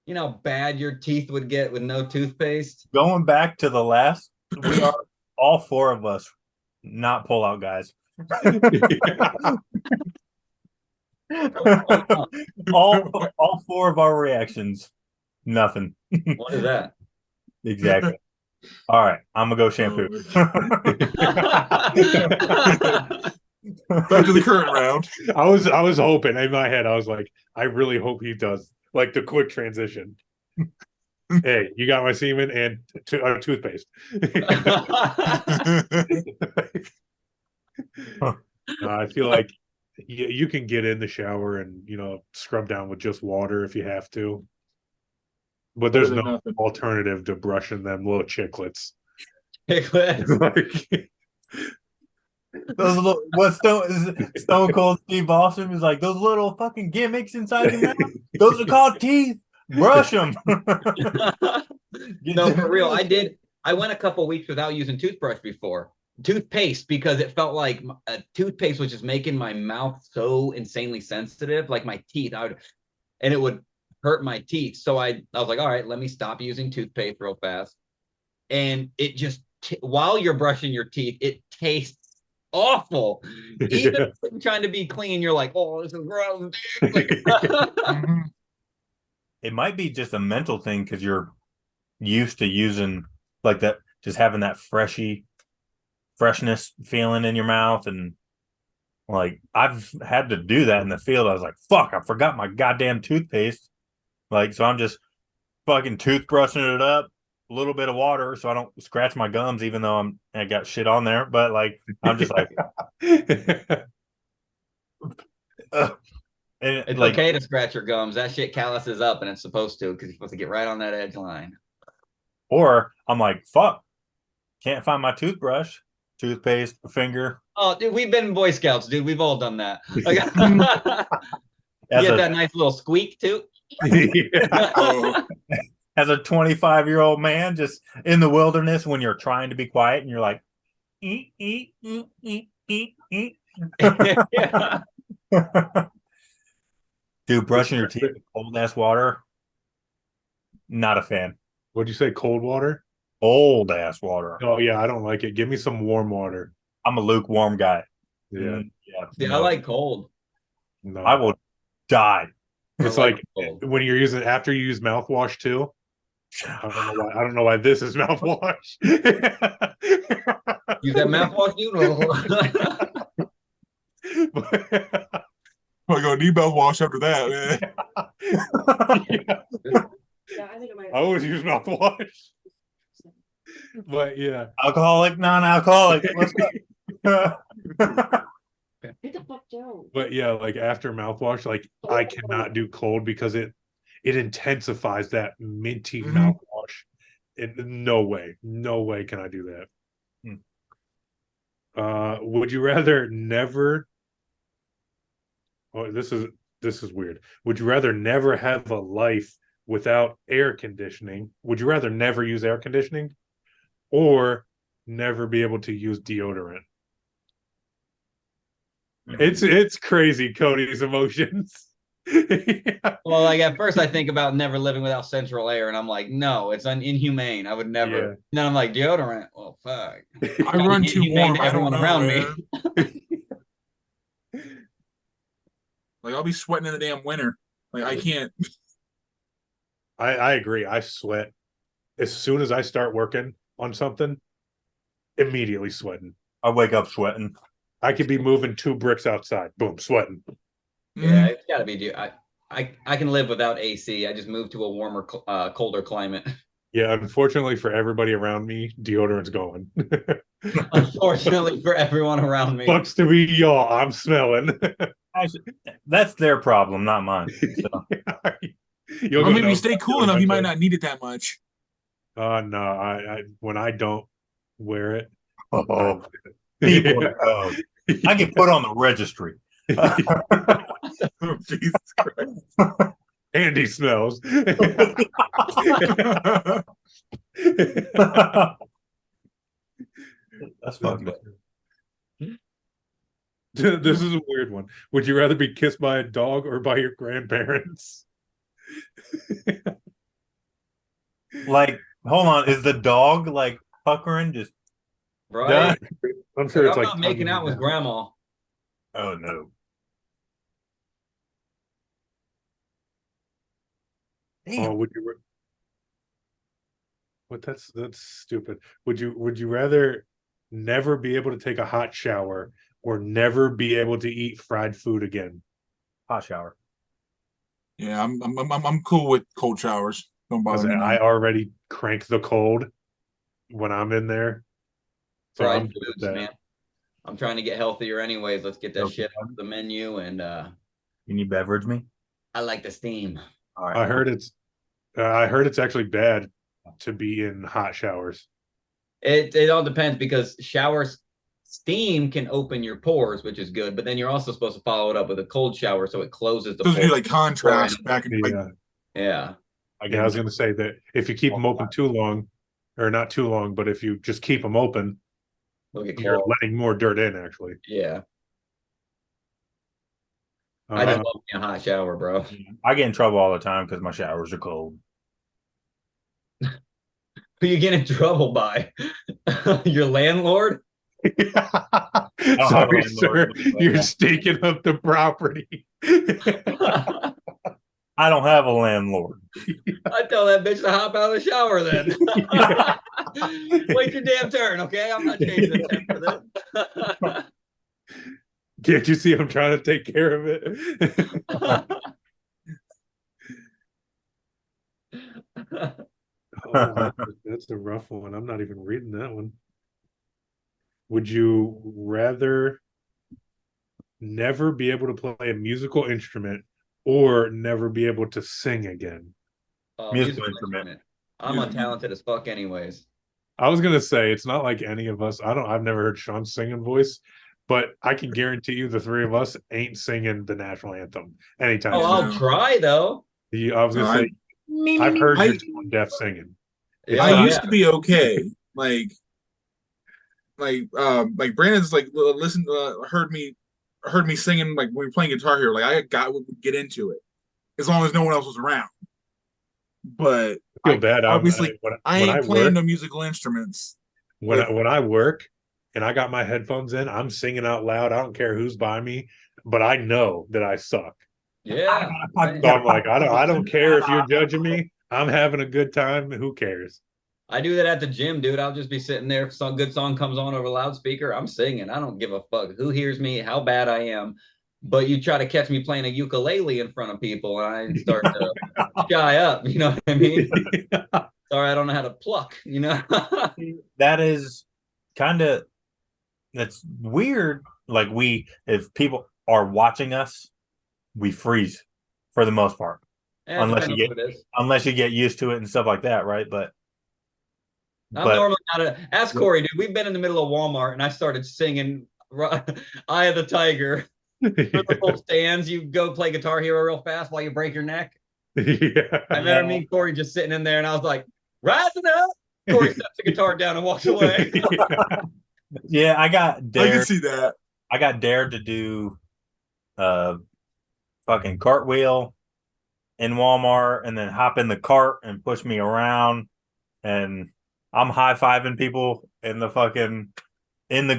You know how bad your teeth would get with no toothpaste? Going back to the last, we are all four of us not pull out guys. all four of our reactions, nothing. What is that? Exactly. All right, I'm gonna go shampoo. Back to the current round. I was hoping in my head, I was like, I really hope he does like the quick transition. Hey, you got my semen and toothpaste. I feel like you can get in the shower and scrub down with just water if you have to, but there's Better than no nothing. alternative to brushing them little chiclets. Piglets. Like, Those little Stone Cold Steve Austin is like those little fucking gimmicks inside your mouth. Those are called teeth. Brush them. No, for real. I went a couple weeks without using toothbrush before. Toothpaste, because it felt like a toothpaste was just making my mouth so insanely sensitive, like my teeth. And it would hurt my teeth. So I was like, all right, let me stop using toothpaste real fast. And it just while you're brushing your teeth, it tastes awful. Even if you're trying to be clean, you're like, oh, this is gross. Like, It might be just a mental thing because you're used to using like that, just having that freshness feeling in your mouth. And like I've had to do that in the field. I was like, fuck, I forgot my goddamn toothpaste. Like, so I'm just fucking toothbrushing it up, a little bit of water so I don't scratch my gums, even though I got shit on there. But like, I'm just like, and it's like, okay to scratch your gums. That shit calluses up, and it's supposed to, because you're supposed to get right on that edge line. or I'm like, fuck, can't find my toothbrush, toothpaste, finger. Oh, dude, we've been in Boy Scouts, dude. We've all done that. Like, As get a that nice little squeak too. as a 25-year-old man, just in the wilderness when you're trying to be quiet and you're like, eat, eat, eat, eat, eat, eat. Yeah. Dude, brushing your teeth with cold ass water, not a fan. What'd you say? Cold water? Old ass water. Oh yeah, I don't like it. Give me some warm water. I'm a lukewarm guy. Yeah, Yeah. See, I No. like cold. no. I will die. It's I like like cold. when you're using after you use mouthwash too. I don't know why. I don't know why this is mouthwash. Use that mouthwash, dude. I'm gonna need mouthwash after that, man. Yeah, I think it might. I always use mouthwash. But yeah, Alcoholic, non-alcoholic. Let's go. Get the fuck down. but yeah, like after mouthwash, like I cannot do cold because it intensifies that minty mouthwash. No way can I do that. Would you rather never? Oh, this is weird. Would you rather never have a life without air conditioning? Would you rather never use air conditioning, or never be able to use deodorant? It's crazy, Cody's emotions. Yeah. Well, like at first I think about never living without central air, and I'm like, no, it's inhumane. I would never. Yeah. And then I'm like, deodorant. Well, fuck. I run too Inhumane warm. to I don't everyone know, around man. Like I'll be sweating in the damn winter. Like I can't. I agree. I sweat as soon as I start working on something. Immediately sweating. I wake up sweating. I could be moving 2 bricks outside. Boom, sweating. Yeah, it's got to be. Dude, I can live without AC. I just moved to a warmer, colder climate. Yeah, unfortunately for everybody around me, deodorant's going. Unfortunately for everyone around me. Sucks to be y'all. I'm smelling. Actually, that's their problem, not mine. So. You'll Or go, maybe "No, stay cool enough. You might not need it that much. No, I when I don't wear it, Oh, people know. I get put on the registry. Oh, Jesus Christ. Andy smells. That's fucked up. This is a weird one. Would you rather be kissed by a dog or by your grandparents? Like, hold on, is the dog like puckering? Just Right? I'm sure it's I'm like not making out with grandma. oh no. Oh, would you? What? That's stupid. Would you rather never be able to take a hot shower or never be able to eat fried food again? Hot shower. Yeah, I'm cool with cold showers. Don't bother me. I already crank the cold when I'm in there, so Fried I'm good foods, with that. man. I'm trying to get healthier anyways. Let's get that Okay. shit off the menu. And Can you beverage me? I like the steam. All right. I heard it's actually bad to be in hot showers. It all depends because showers steam can open your pores, which is good, but then you're also supposed to follow it up with a cold shower so it closes the Supposed to do pores. like contrast back and like Yeah. Yeah. Yeah, I was going to say that if you keep them open too long, or not too long, but if you just keep them open, They'll get you're clogged. letting more dirt in, actually. Yeah. I just Uh, love me a hot shower, bro. I get in trouble all the time because my showers are cold. Who you get in trouble by? Your landlord? have a Sorry, landlord, sir. but You're yeah. staking up the property. I don't have a landlord. I tell that bitch to hop out of the shower then. Yeah. Wait your damn turn, okay? I'm not changing the temp for this. Can't you see I'm trying to take care of it? Oh, that's a rough one. I'm not even reading that one. Would you rather never be able to play a musical instrument or never be able to sing again? Musical instrument. I'm untalented as fuck anyways. I was gonna say it's not like any of us. I've never heard Sean's singing voice, but I can guarantee you the three of us ain't singing the national anthem anytime Oh, soon. I'll try though. I was gonna say I've heard your tone deaf singing. Yeah, I yeah. used to be okay. Like Brandon's like listen heard me singing like when we were playing Guitar Hero. Like I would get into it as long as no one else was around. But I feel bad. obviously I when ain't I playing work, no musical instruments. when I work and I got my headphones in, I'm singing out loud. I don't care who's by me, but I know that I suck. Yeah. So I'm like, I don't care if you're judging me. I'm having a good time. Who cares? I do that at the gym, dude. I'll just be sitting there. If some good song comes on over a loudspeaker, I'm singing. I don't give a fuck who hears me, how bad I am. But you try to catch me playing a ukulele in front of people, and I start to shy up. You know what I mean? Sorry, I don't know how to pluck. You know? That is kind of that's weird. Like if people are watching us, we freeze for the most part. Yeah, unless you get used to it and stuff like that, right? But I'm normally not a. Ask Corey, dude. We've been in the middle of Walmart, and I started singing "Eye of the Tiger." For the whole stands, you go play Guitar Hero real fast while you break your neck. Yeah. I remember me and Corey just sitting in there, and I was like, "Rising up." Corey steps the guitar down and walks away. Yeah, I got I dared. can see that. I got dared to do fucking cartwheel in Walmart and then hop in the cart and push me around, and I'm high-fiving people in the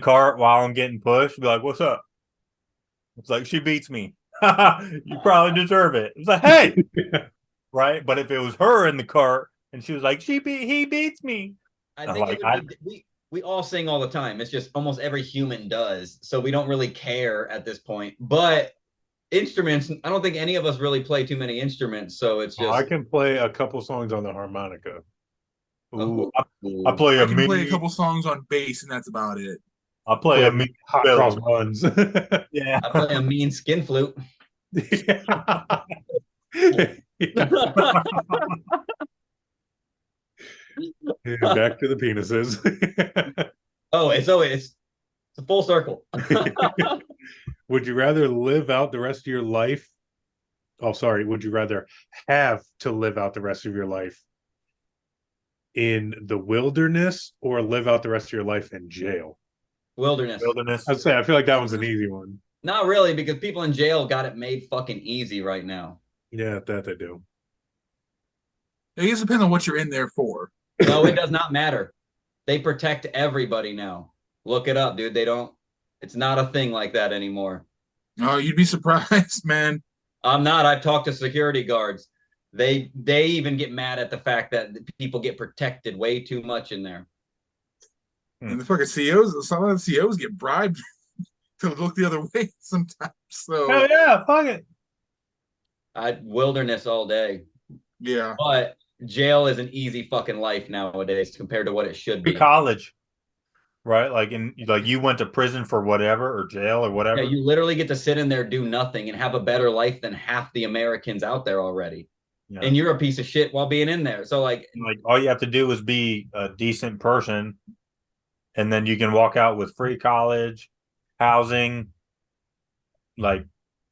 cart while I'm getting pushed. Be like, "What's up?" It's like, "She beats me." You probably deserve it. It's like, "Hey," right? But if it was her in the cart and she was like, "He beats me," I think like, it would be, we all sing all the time. It's just almost every human does, so we don't really care at this point. But instruments, I don't think any of us really play too many instruments, so it's just. I can play a couple songs on the harmonica. Ooh, I play I a can mini. play a couple songs on bass, and that's about it. I play a mini hot fiddle. cross buns. Yeah. I play a mean skin flute. Yeah. Back to the penises. It's a full circle. Would you rather live out the rest of your life? Oh, sorry. Would you rather have to live out the rest of your life in the wilderness or live out the rest of your life in jail? Wilderness. I'd say I feel like that one's an easy one. Not really, because people in jail got it made fucking easy right now. Yeah, that they do. It just depends on what you're in there for. No, it does not matter. They protect everybody now. Look it up, dude. They don't. It's not a thing like that anymore. Oh, you'd be surprised, man. I'm not. I've talked to security guards. They even get mad at the fact that people get protected way too much in there. And the fucking CEOs, some of the CEOs get bribed to look the other way sometimes. So Hell yeah, fuck it. Wilderness all day. Yeah. But jail is an easy fucking life nowadays compared to what it should be. College, right? Like you went to prison for whatever or jail or whatever. Yeah, you literally get to sit in there, do nothing, and have a better life than half the Americans out there already. Yeah. And you're a piece of shit while being in there. So like all you have to do is be a decent person and then you can walk out with free college, housing, like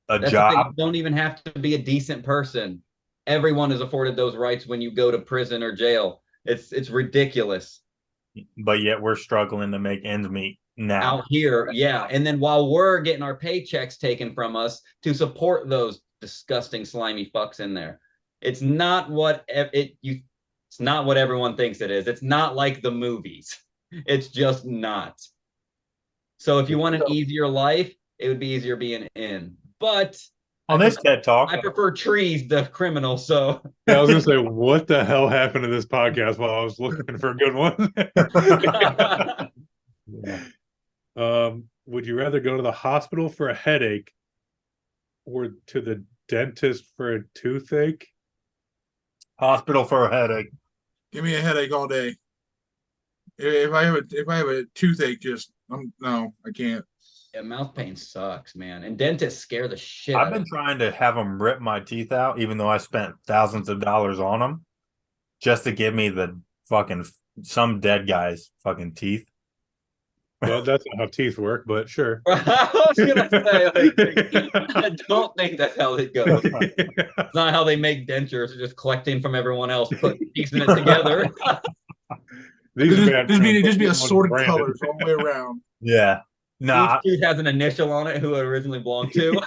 a That's the thing. job. You don't even have to be a decent person. Everyone is afforded those rights when you go to prison or jail. It's ridiculous. But yet we're struggling to make ends meet now. Out here, yeah. And then while we're getting our paychecks taken from us to support those disgusting, slimy fucks in there, it's not what it's not what everyone thinks it is. It's not like the movies. It's just not. So if you want an easier life, it would be easier being in. But On this TED Talk, I prefer trees, the criminal. So Yeah, I was gonna say, what the hell happened to this podcast while I was looking for a good one? Would you rather go to the hospital for a headache or to the dentist for a toothache? hospital for a headache. Give me a headache all day. If I have a toothache, no, I can't. yeah, mouth pain sucks, man. And dentists scare the shit I've out been of trying to have them rip my teeth out, even though I spent thousands of dollars on them, just to give me the fucking some dead guy's fucking teeth. Well, that's not how teeth work, but sure. I was gonna say, like, I don't think that's how it goes. It's not how they make dentures, they're just collecting from everyone else, piecing it together. Just be assorted colors all the way around. Yeah. Nah. Each tooth has an initial on it who it originally belonged to.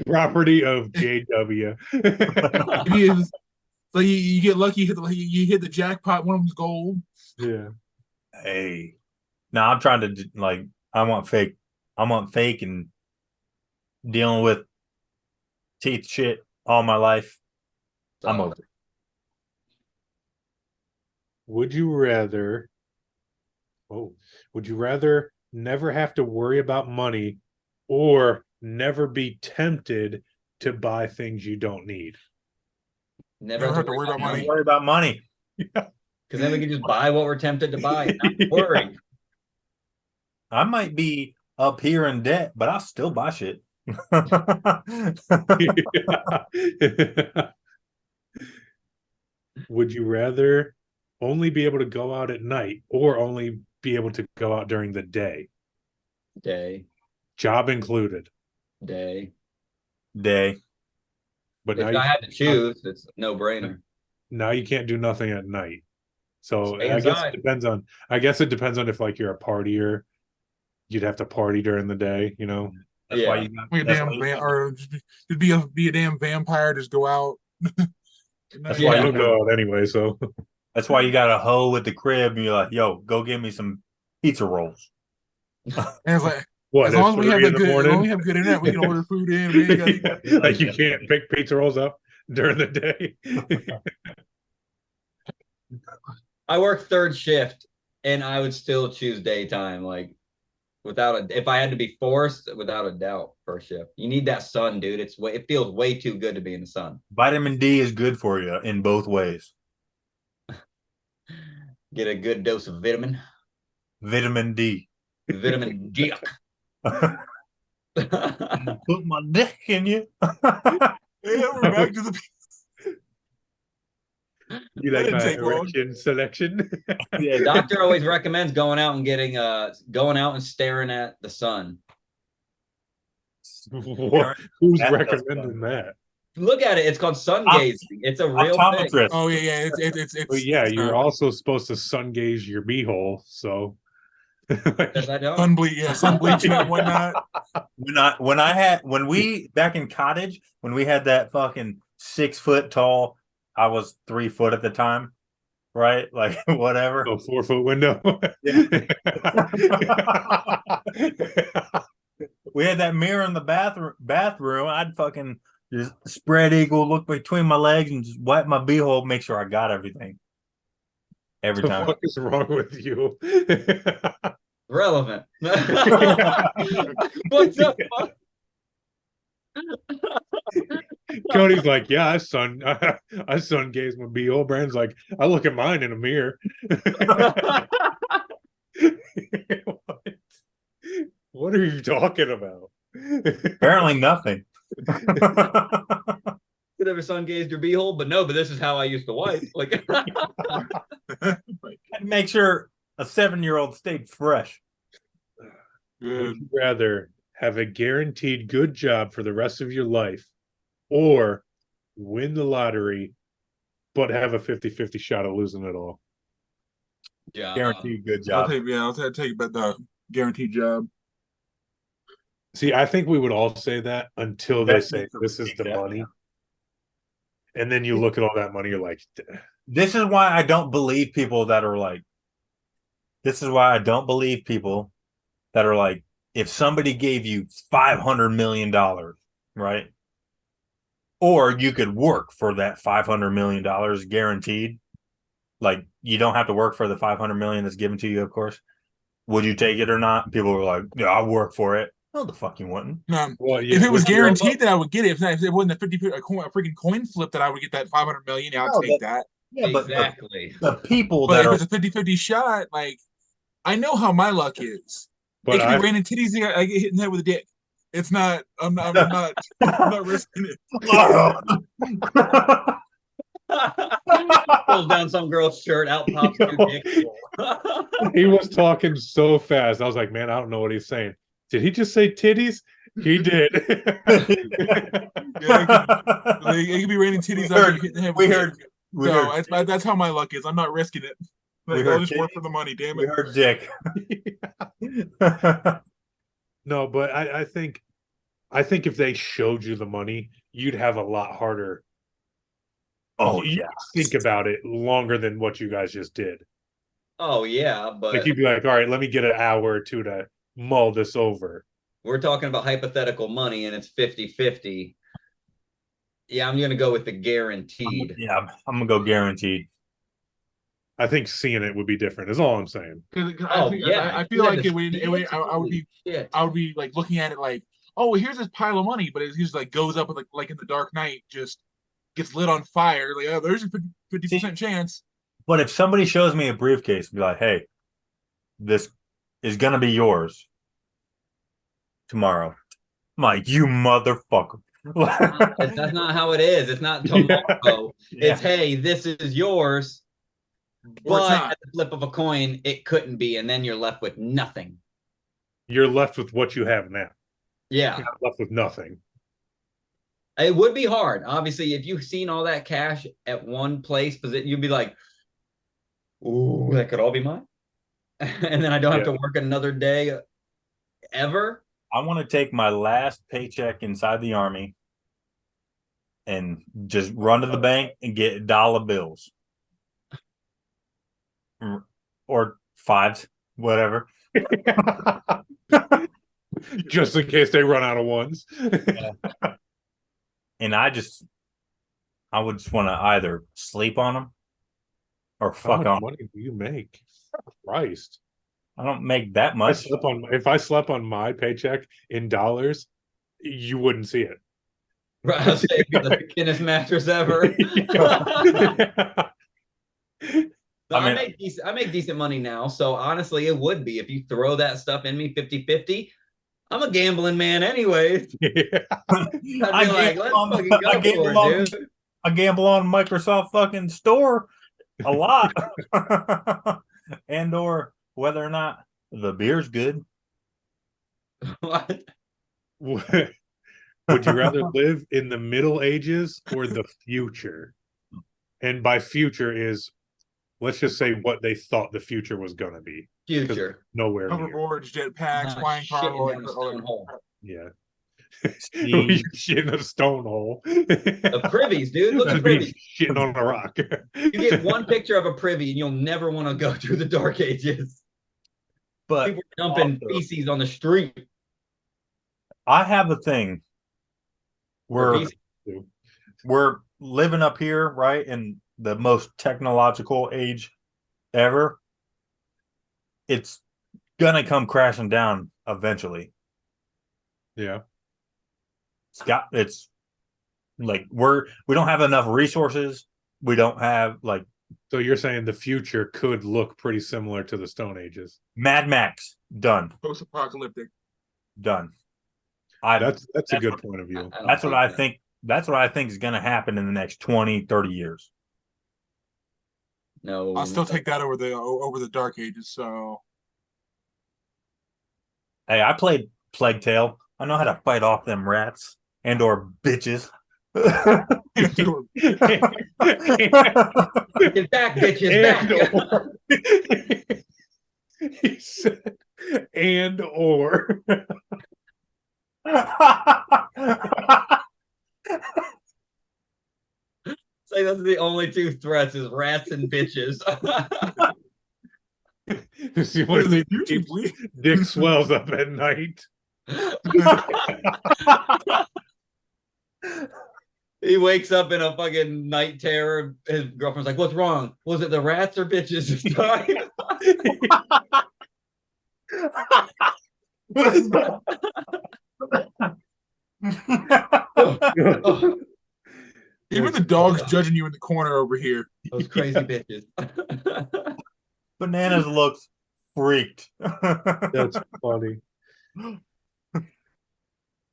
Property of JW. So you get lucky, you hit the jackpot, one of them's gold. Yeah. Hey. Now I'm trying to like I want fake and dealing with teeth shit all my life. I'm over it. Would you rather never have to worry about money or never be tempted to buy things you don't need? Never have to worry about money. Don't worry about money. Because then we can just buy what we're tempted to buy and not worry. I might be up here in debt, but I'll still buy shit. Would you rather only be able to go out at night or only be able to go out during the day? Day. Job included. Day. But If I had to choose, it's a no-brainer. Now you can't do nothing at night. So Stay I guess inside. it depends on if like you're a partier, you'd have to party during the day, you know. That's Yeah. why you got, Be a that's damn why you- or just be a damn vampire. Just go out. That's Yeah, why I you don't go out anyway, so That's why you got a hoe at the crib and you're like, yo, go get me some pizza rolls. And it's like, what? as long as we have in the as long as we morning? have good internet, we can order food in. We ain't got Like you can't pick pizza rolls up during the day. I work third shift and I would still choose daytime, like if I had to be forced, without a doubt, first shift. You need that sun, dude. It feels way too good to be in the sun. Vitamin D is good for you in both ways. Get a good dose of Vitamin D. vitamin D. Put my dick in you. Yeah, we're back to the. You like didn't my take long. erection selection? Yeah, Doctor always recommends going out and staring at the sun. Who's That does recommending that? Look at it. It's called sun gazing. It's a real thing. Optometrist. Oh yeah. It's But yeah, you're also supposed to sun gaze your beehole, so Because I don't. sun bleaching and whatnot. When we back in cottage, when we had that fucking 6 foot tall, I was 3 foot at the time, right? Like whatever. a 4 foot window. We had that mirror in the bathroom. I'd fucking just spread eagle, look between my legs, and just wipe my beehole, make sure I got everything. Every The time. fuck is wrong with you? Relevant. What's up? Cody's like, yeah, I sun gaze my beehole. Brandon's like, I look at mine in a mirror. What are you talking about? Apparently nothing. You ever sun gazed your beehole? But this is how I used to wipe. Like Make sure A 7-year-old stayed fresh. Would you rather have a guaranteed good job for the rest of your life or win the lottery but have a 50-50 shot of losing it all? Guaranteed good I'll job. take about the guaranteed job. See, I think we would all say that until they say this is the money. And then you look at all that money, you're like, This is why I don't believe people that are like, if somebody gave you $500 million, right? Or you could work for that $500 million guaranteed. Like, you don't have to work for the $500 million that's given to you, of course. Would you take it or not? People were like, yeah, I'll work for it. No, the fuck you wouldn't. No, well, yeah, if it was would you- guaranteed that I would get it, if it wasn't a 50 a freaking coin flip that I would get that 500 million, yeah, I'd No, take that. Yeah, but Exactly. the people But that if are it's a 50-50 shot, like I know how my luck is. but It could I, be raining titties. I get hit in the head with a dick. It's not. I'm not risking it. Pulls down some girl's shirt, out pops two dicks. he was talking so fast. I was like, man, I don't know what he's saying. Did he just say titties? He did. Yeah, it could be raining titties. I get hit in the head with a dick. So that's how my luck is. I'm not risking it. Like, I'll just work for the money. Damn We it. heard dick. No, but I think if they showed you the money, you'd have a lot harder. Oh you yeah. think about it longer than what you guys just did. Oh yeah, but Like you'd be like, all right, let me get an hour or two to mull this over. we're talking about hypothetical money and it's 50-50. Yeah, I'm gonna go with the guaranteed. Yeah, I'm gonna go guaranteed. I think seeing it would be different. Is all I'm saying. Oh, yeah. I You feel had like to it would. see It would it? I would be. Shit. I would be like looking at it like, oh, here's this pile of money, but it just like goes up with like in the Dark Knight, just gets lit on fire. Like, oh, there's a 50% chance. But if somebody shows me a briefcase, be like, hey, this is gonna be yours tomorrow. I'm like, you motherfucker. That's not how it is. It's not tomorrow. Yeah. It's hey, this is yours. Or it's But not. at the flip of a coin, it couldn't be, and then you're left with nothing. You're left with what you have now. Yeah, You're not left with nothing. it would be hard. Obviously, if you've seen all that cash at one place, you'd be like, "Ooh, that could all be mine," and then I don't have to work another day ever. I want to take my last paycheck inside the army and just run to the bank and get dollar bills or fives, whatever. Just in case they run out of ones. And I would just want to either sleep on them or How fuck much on. money do you make? Christ. I don't make that much. If I slept on my paycheck in dollars, you wouldn't see it. Right, I'll say the thinnest mattress ever. So I mean- I make decent money now. So honestly, it would be if you throw that stuff in me 50-50. I'm a gambling man anyway. I'd be like, let's fucking go for it, dude. I gamble on Microsoft fucking store a lot. And or whether or not the beer's good. What? Would you rather live in the Middle Ages or the future? And by future is, let's just say what they thought the future was going to be. Future. Nowhere near. Hoverboards, jetpacks, Not flying car, shitting all down a stone hole. Yeah. Steve, Shit in a stone hole. The privies, dude. Look at That'd be privies. shitting on a rock. You get one picture of a privy and you'll never want to go through the Dark Ages. but People dumping also, feces on the street. I have a thing where Feces. we're living up here, right, in the most technological age ever. It's gonna come crashing down eventually. Yeah. It's like we don't have enough resources. We don't have like So you're saying the future could look pretty similar to the Stone Ages. Mad Max. Done. Post-apocalyptic. Done. That's a that's good what- point of view. That's what I think. That's what I think is going to happen in the next 20, 30 years. No. I'll still take that over the Dark Ages. So Hey, I played Plague Tale. I know how to fight off them rats and or bitches. Get back, bitches, back. He said, and or. Say those are the only two threats is rats and bitches. See what Really, it you keeps two- Dick swells up at night. He wakes up in a fucking night terror. His girlfriend's like, "What's wrong? Was it the rats or bitches this time?" Oh, even the dog's judging you in the corner over here. those crazy bitches. Bananas looks freaked. That's funny.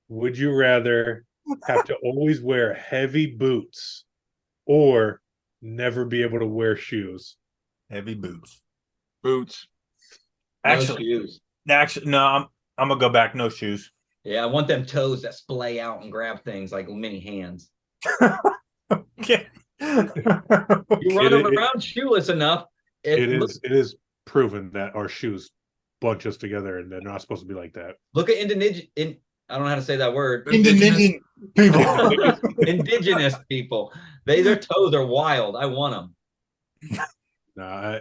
Would you rather have to always wear heavy boots or never be able to wear shoes? Heavy boots. Boots. Actually, No shoes. no, I'm gonna go back. No shoes. Yeah, I want them toes that splay out and grab things like mini hands. Okay. You run around shoeless enough. It is proven that our shoes bunch us together, and they're not supposed to be like that. Look at I don't know how to say that word. Indigenous people. Indigenous people. Their toes are wild. I want them. Nah,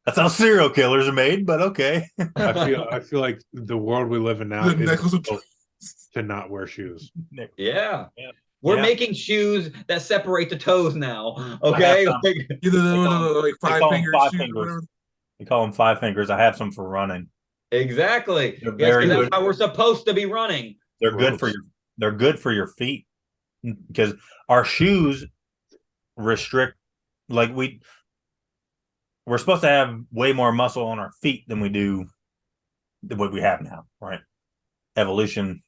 That's how serial killers are made, but okay. I feel like the world we live in now The is necklace of- built to not wear shoes. Yeah. Yeah. We're Yeah. making shoes that separate the toes now. Okay. some. Either call like they five call 'em fingers, five shoes, fingers. whatever. We call them 5 fingers. I have some for running. Exactly. They're Yes, very because good. that's how we're supposed to be running. They're good for Gross. they're good for your feet because our shoes restrict like we're supposed to have way more muscle on our feet than we do than what we have now, right? Evolution.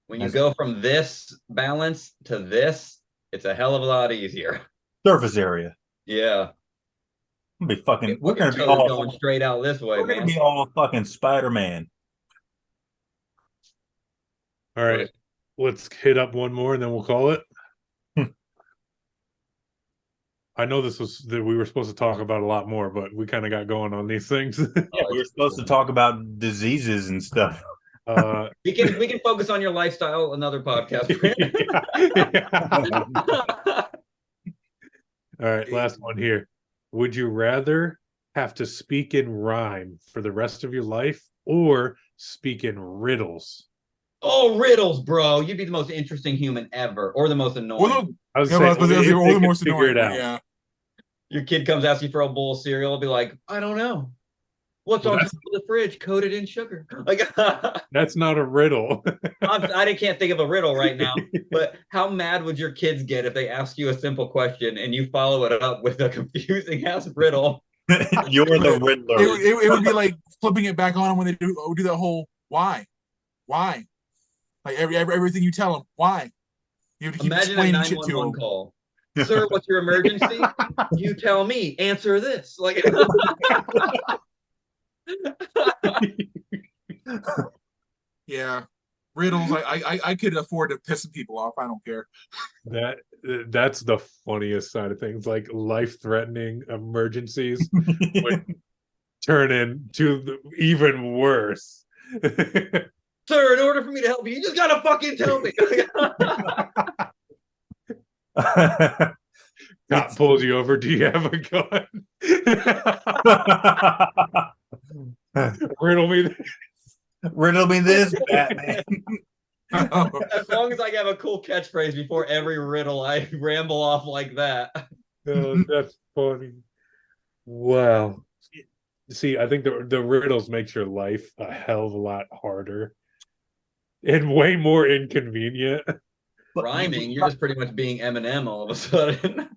When you go from this balance to this, it's a hell of a lot easier. Surface area. Yeah. We're gonna be We're going straight out this way, we're man. gonna be all fucking Spider-Man. All right, let's hit up one more, and then we'll call it. I know this was that we were supposed to talk about a lot more, but we kind of got going on these things. Yeah, we were supposed to talk about diseases and stuff. We can focus on your lifestyle another podcast. All right, last one here. Would you rather have to speak in rhyme for the rest of your life or speak in riddles? Oh, riddles, bro. You'd be the most interesting human ever, or the most annoying. Well, no, I was yeah, saying, but if those are all they the could most figure it annoying. out. Yeah. Your kid comes asking for a bowl of cereal, I'll be like, I don't know. What's Well, on that's- top of the fridge coated in sugar? Like, That's not a riddle. I can't think of a riddle right now, but how mad would your kids get if they ask you a simple question and you follow it up with a confusing ass riddle? You're the Riddler. It would be like flipping it back on them when they do that whole why, like everything you tell them why. You have to keep Imagine a explaining shit to 911 them. call. Sir, what's your emergency? You tell me. Answer this. Like, Yeah, riddles. I could afford to piss some people off. I don't care. That's the funniest side of things. Like life-threatening emergencies would turn into even worse. sir, in order for me to help you, you just gotta fucking tell me. Cop pulls you over. Do you have a gun? Riddle me. Riddle me this, Batman. As long as I have a cool catchphrase before every riddle, I ramble off like that. Oh, that's funny. Wow. See, I think the riddles makes your life a hell of a lot harder and way more inconvenient. Rhyming, you're just pretty much being Eminem all of a sudden.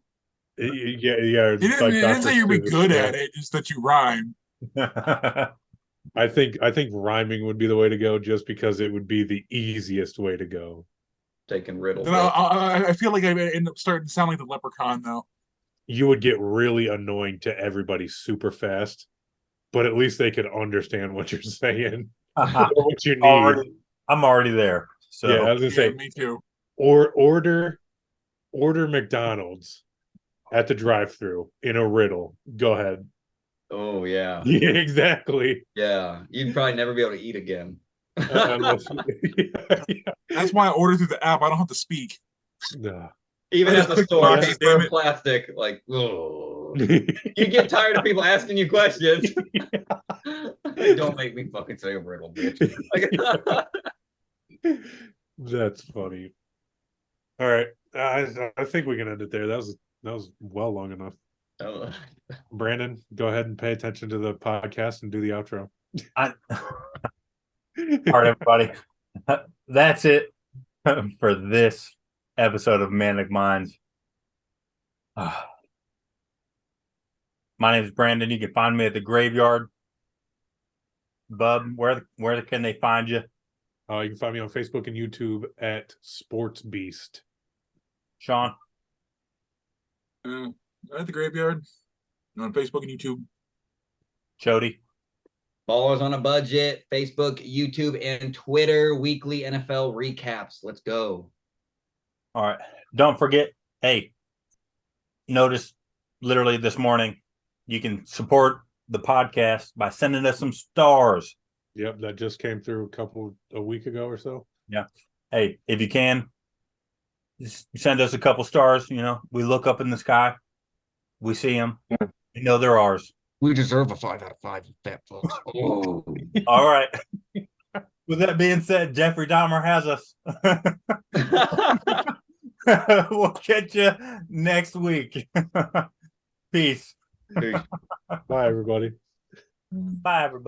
Yeah. You didn't say you'd be good at it, just that you rhyme. I think rhyming would be the way to go, just because it would be the easiest way to go. Taking riddles. And I feel like I end up starting to sound like the leprechaun, though. you would get really annoying to everybody super fast, but at least they could understand what you're saying or what you need. I'm already there. So Yeah, I was gonna say, me too. or order McDonald's at the drive-through in a riddle. Go ahead. Oh yeah. Yeah, exactly. Yeah. You'd probably never be able to eat again. Unless, That's why I order through the app. I don't have to speak. no. Even I at just the click the store, box, paper damn and it. plastic, like, oh. You get tired of people asking you questions. Don't make me fucking say a riddle, bitch. That's funny. All right, I think we can end it there. That was well long enough. Oh. Brandon, go ahead and pay attention to the podcast and do the outro. All right, everybody. That's it for this episode of Manic Minds. My name is Brandon. You can find me at the graveyard. Bub, where can they find you? You can find me on Facebook and YouTube at Sports Beast. Sean? At the graveyard. On Facebook and YouTube. Chody? Ballers on a Budget, Facebook, YouTube, and Twitter. Weekly NFL recaps. Let's go. All right. Don't forget, hey, notice literally this morning, you can support the podcast by sending us some stars. Yep, that just came through a week ago or so. Yeah. Hey, if you can, just send us a couple stars. You know, we look up in the sky, we see them, we know they're ours. We deserve a 5 out of 5, you fat folks. Oh. All right. With that being said, Jeffrey Dahmer has us. We'll catch you next week. Peace. Peace. Bye, everybody. Bye, everybody.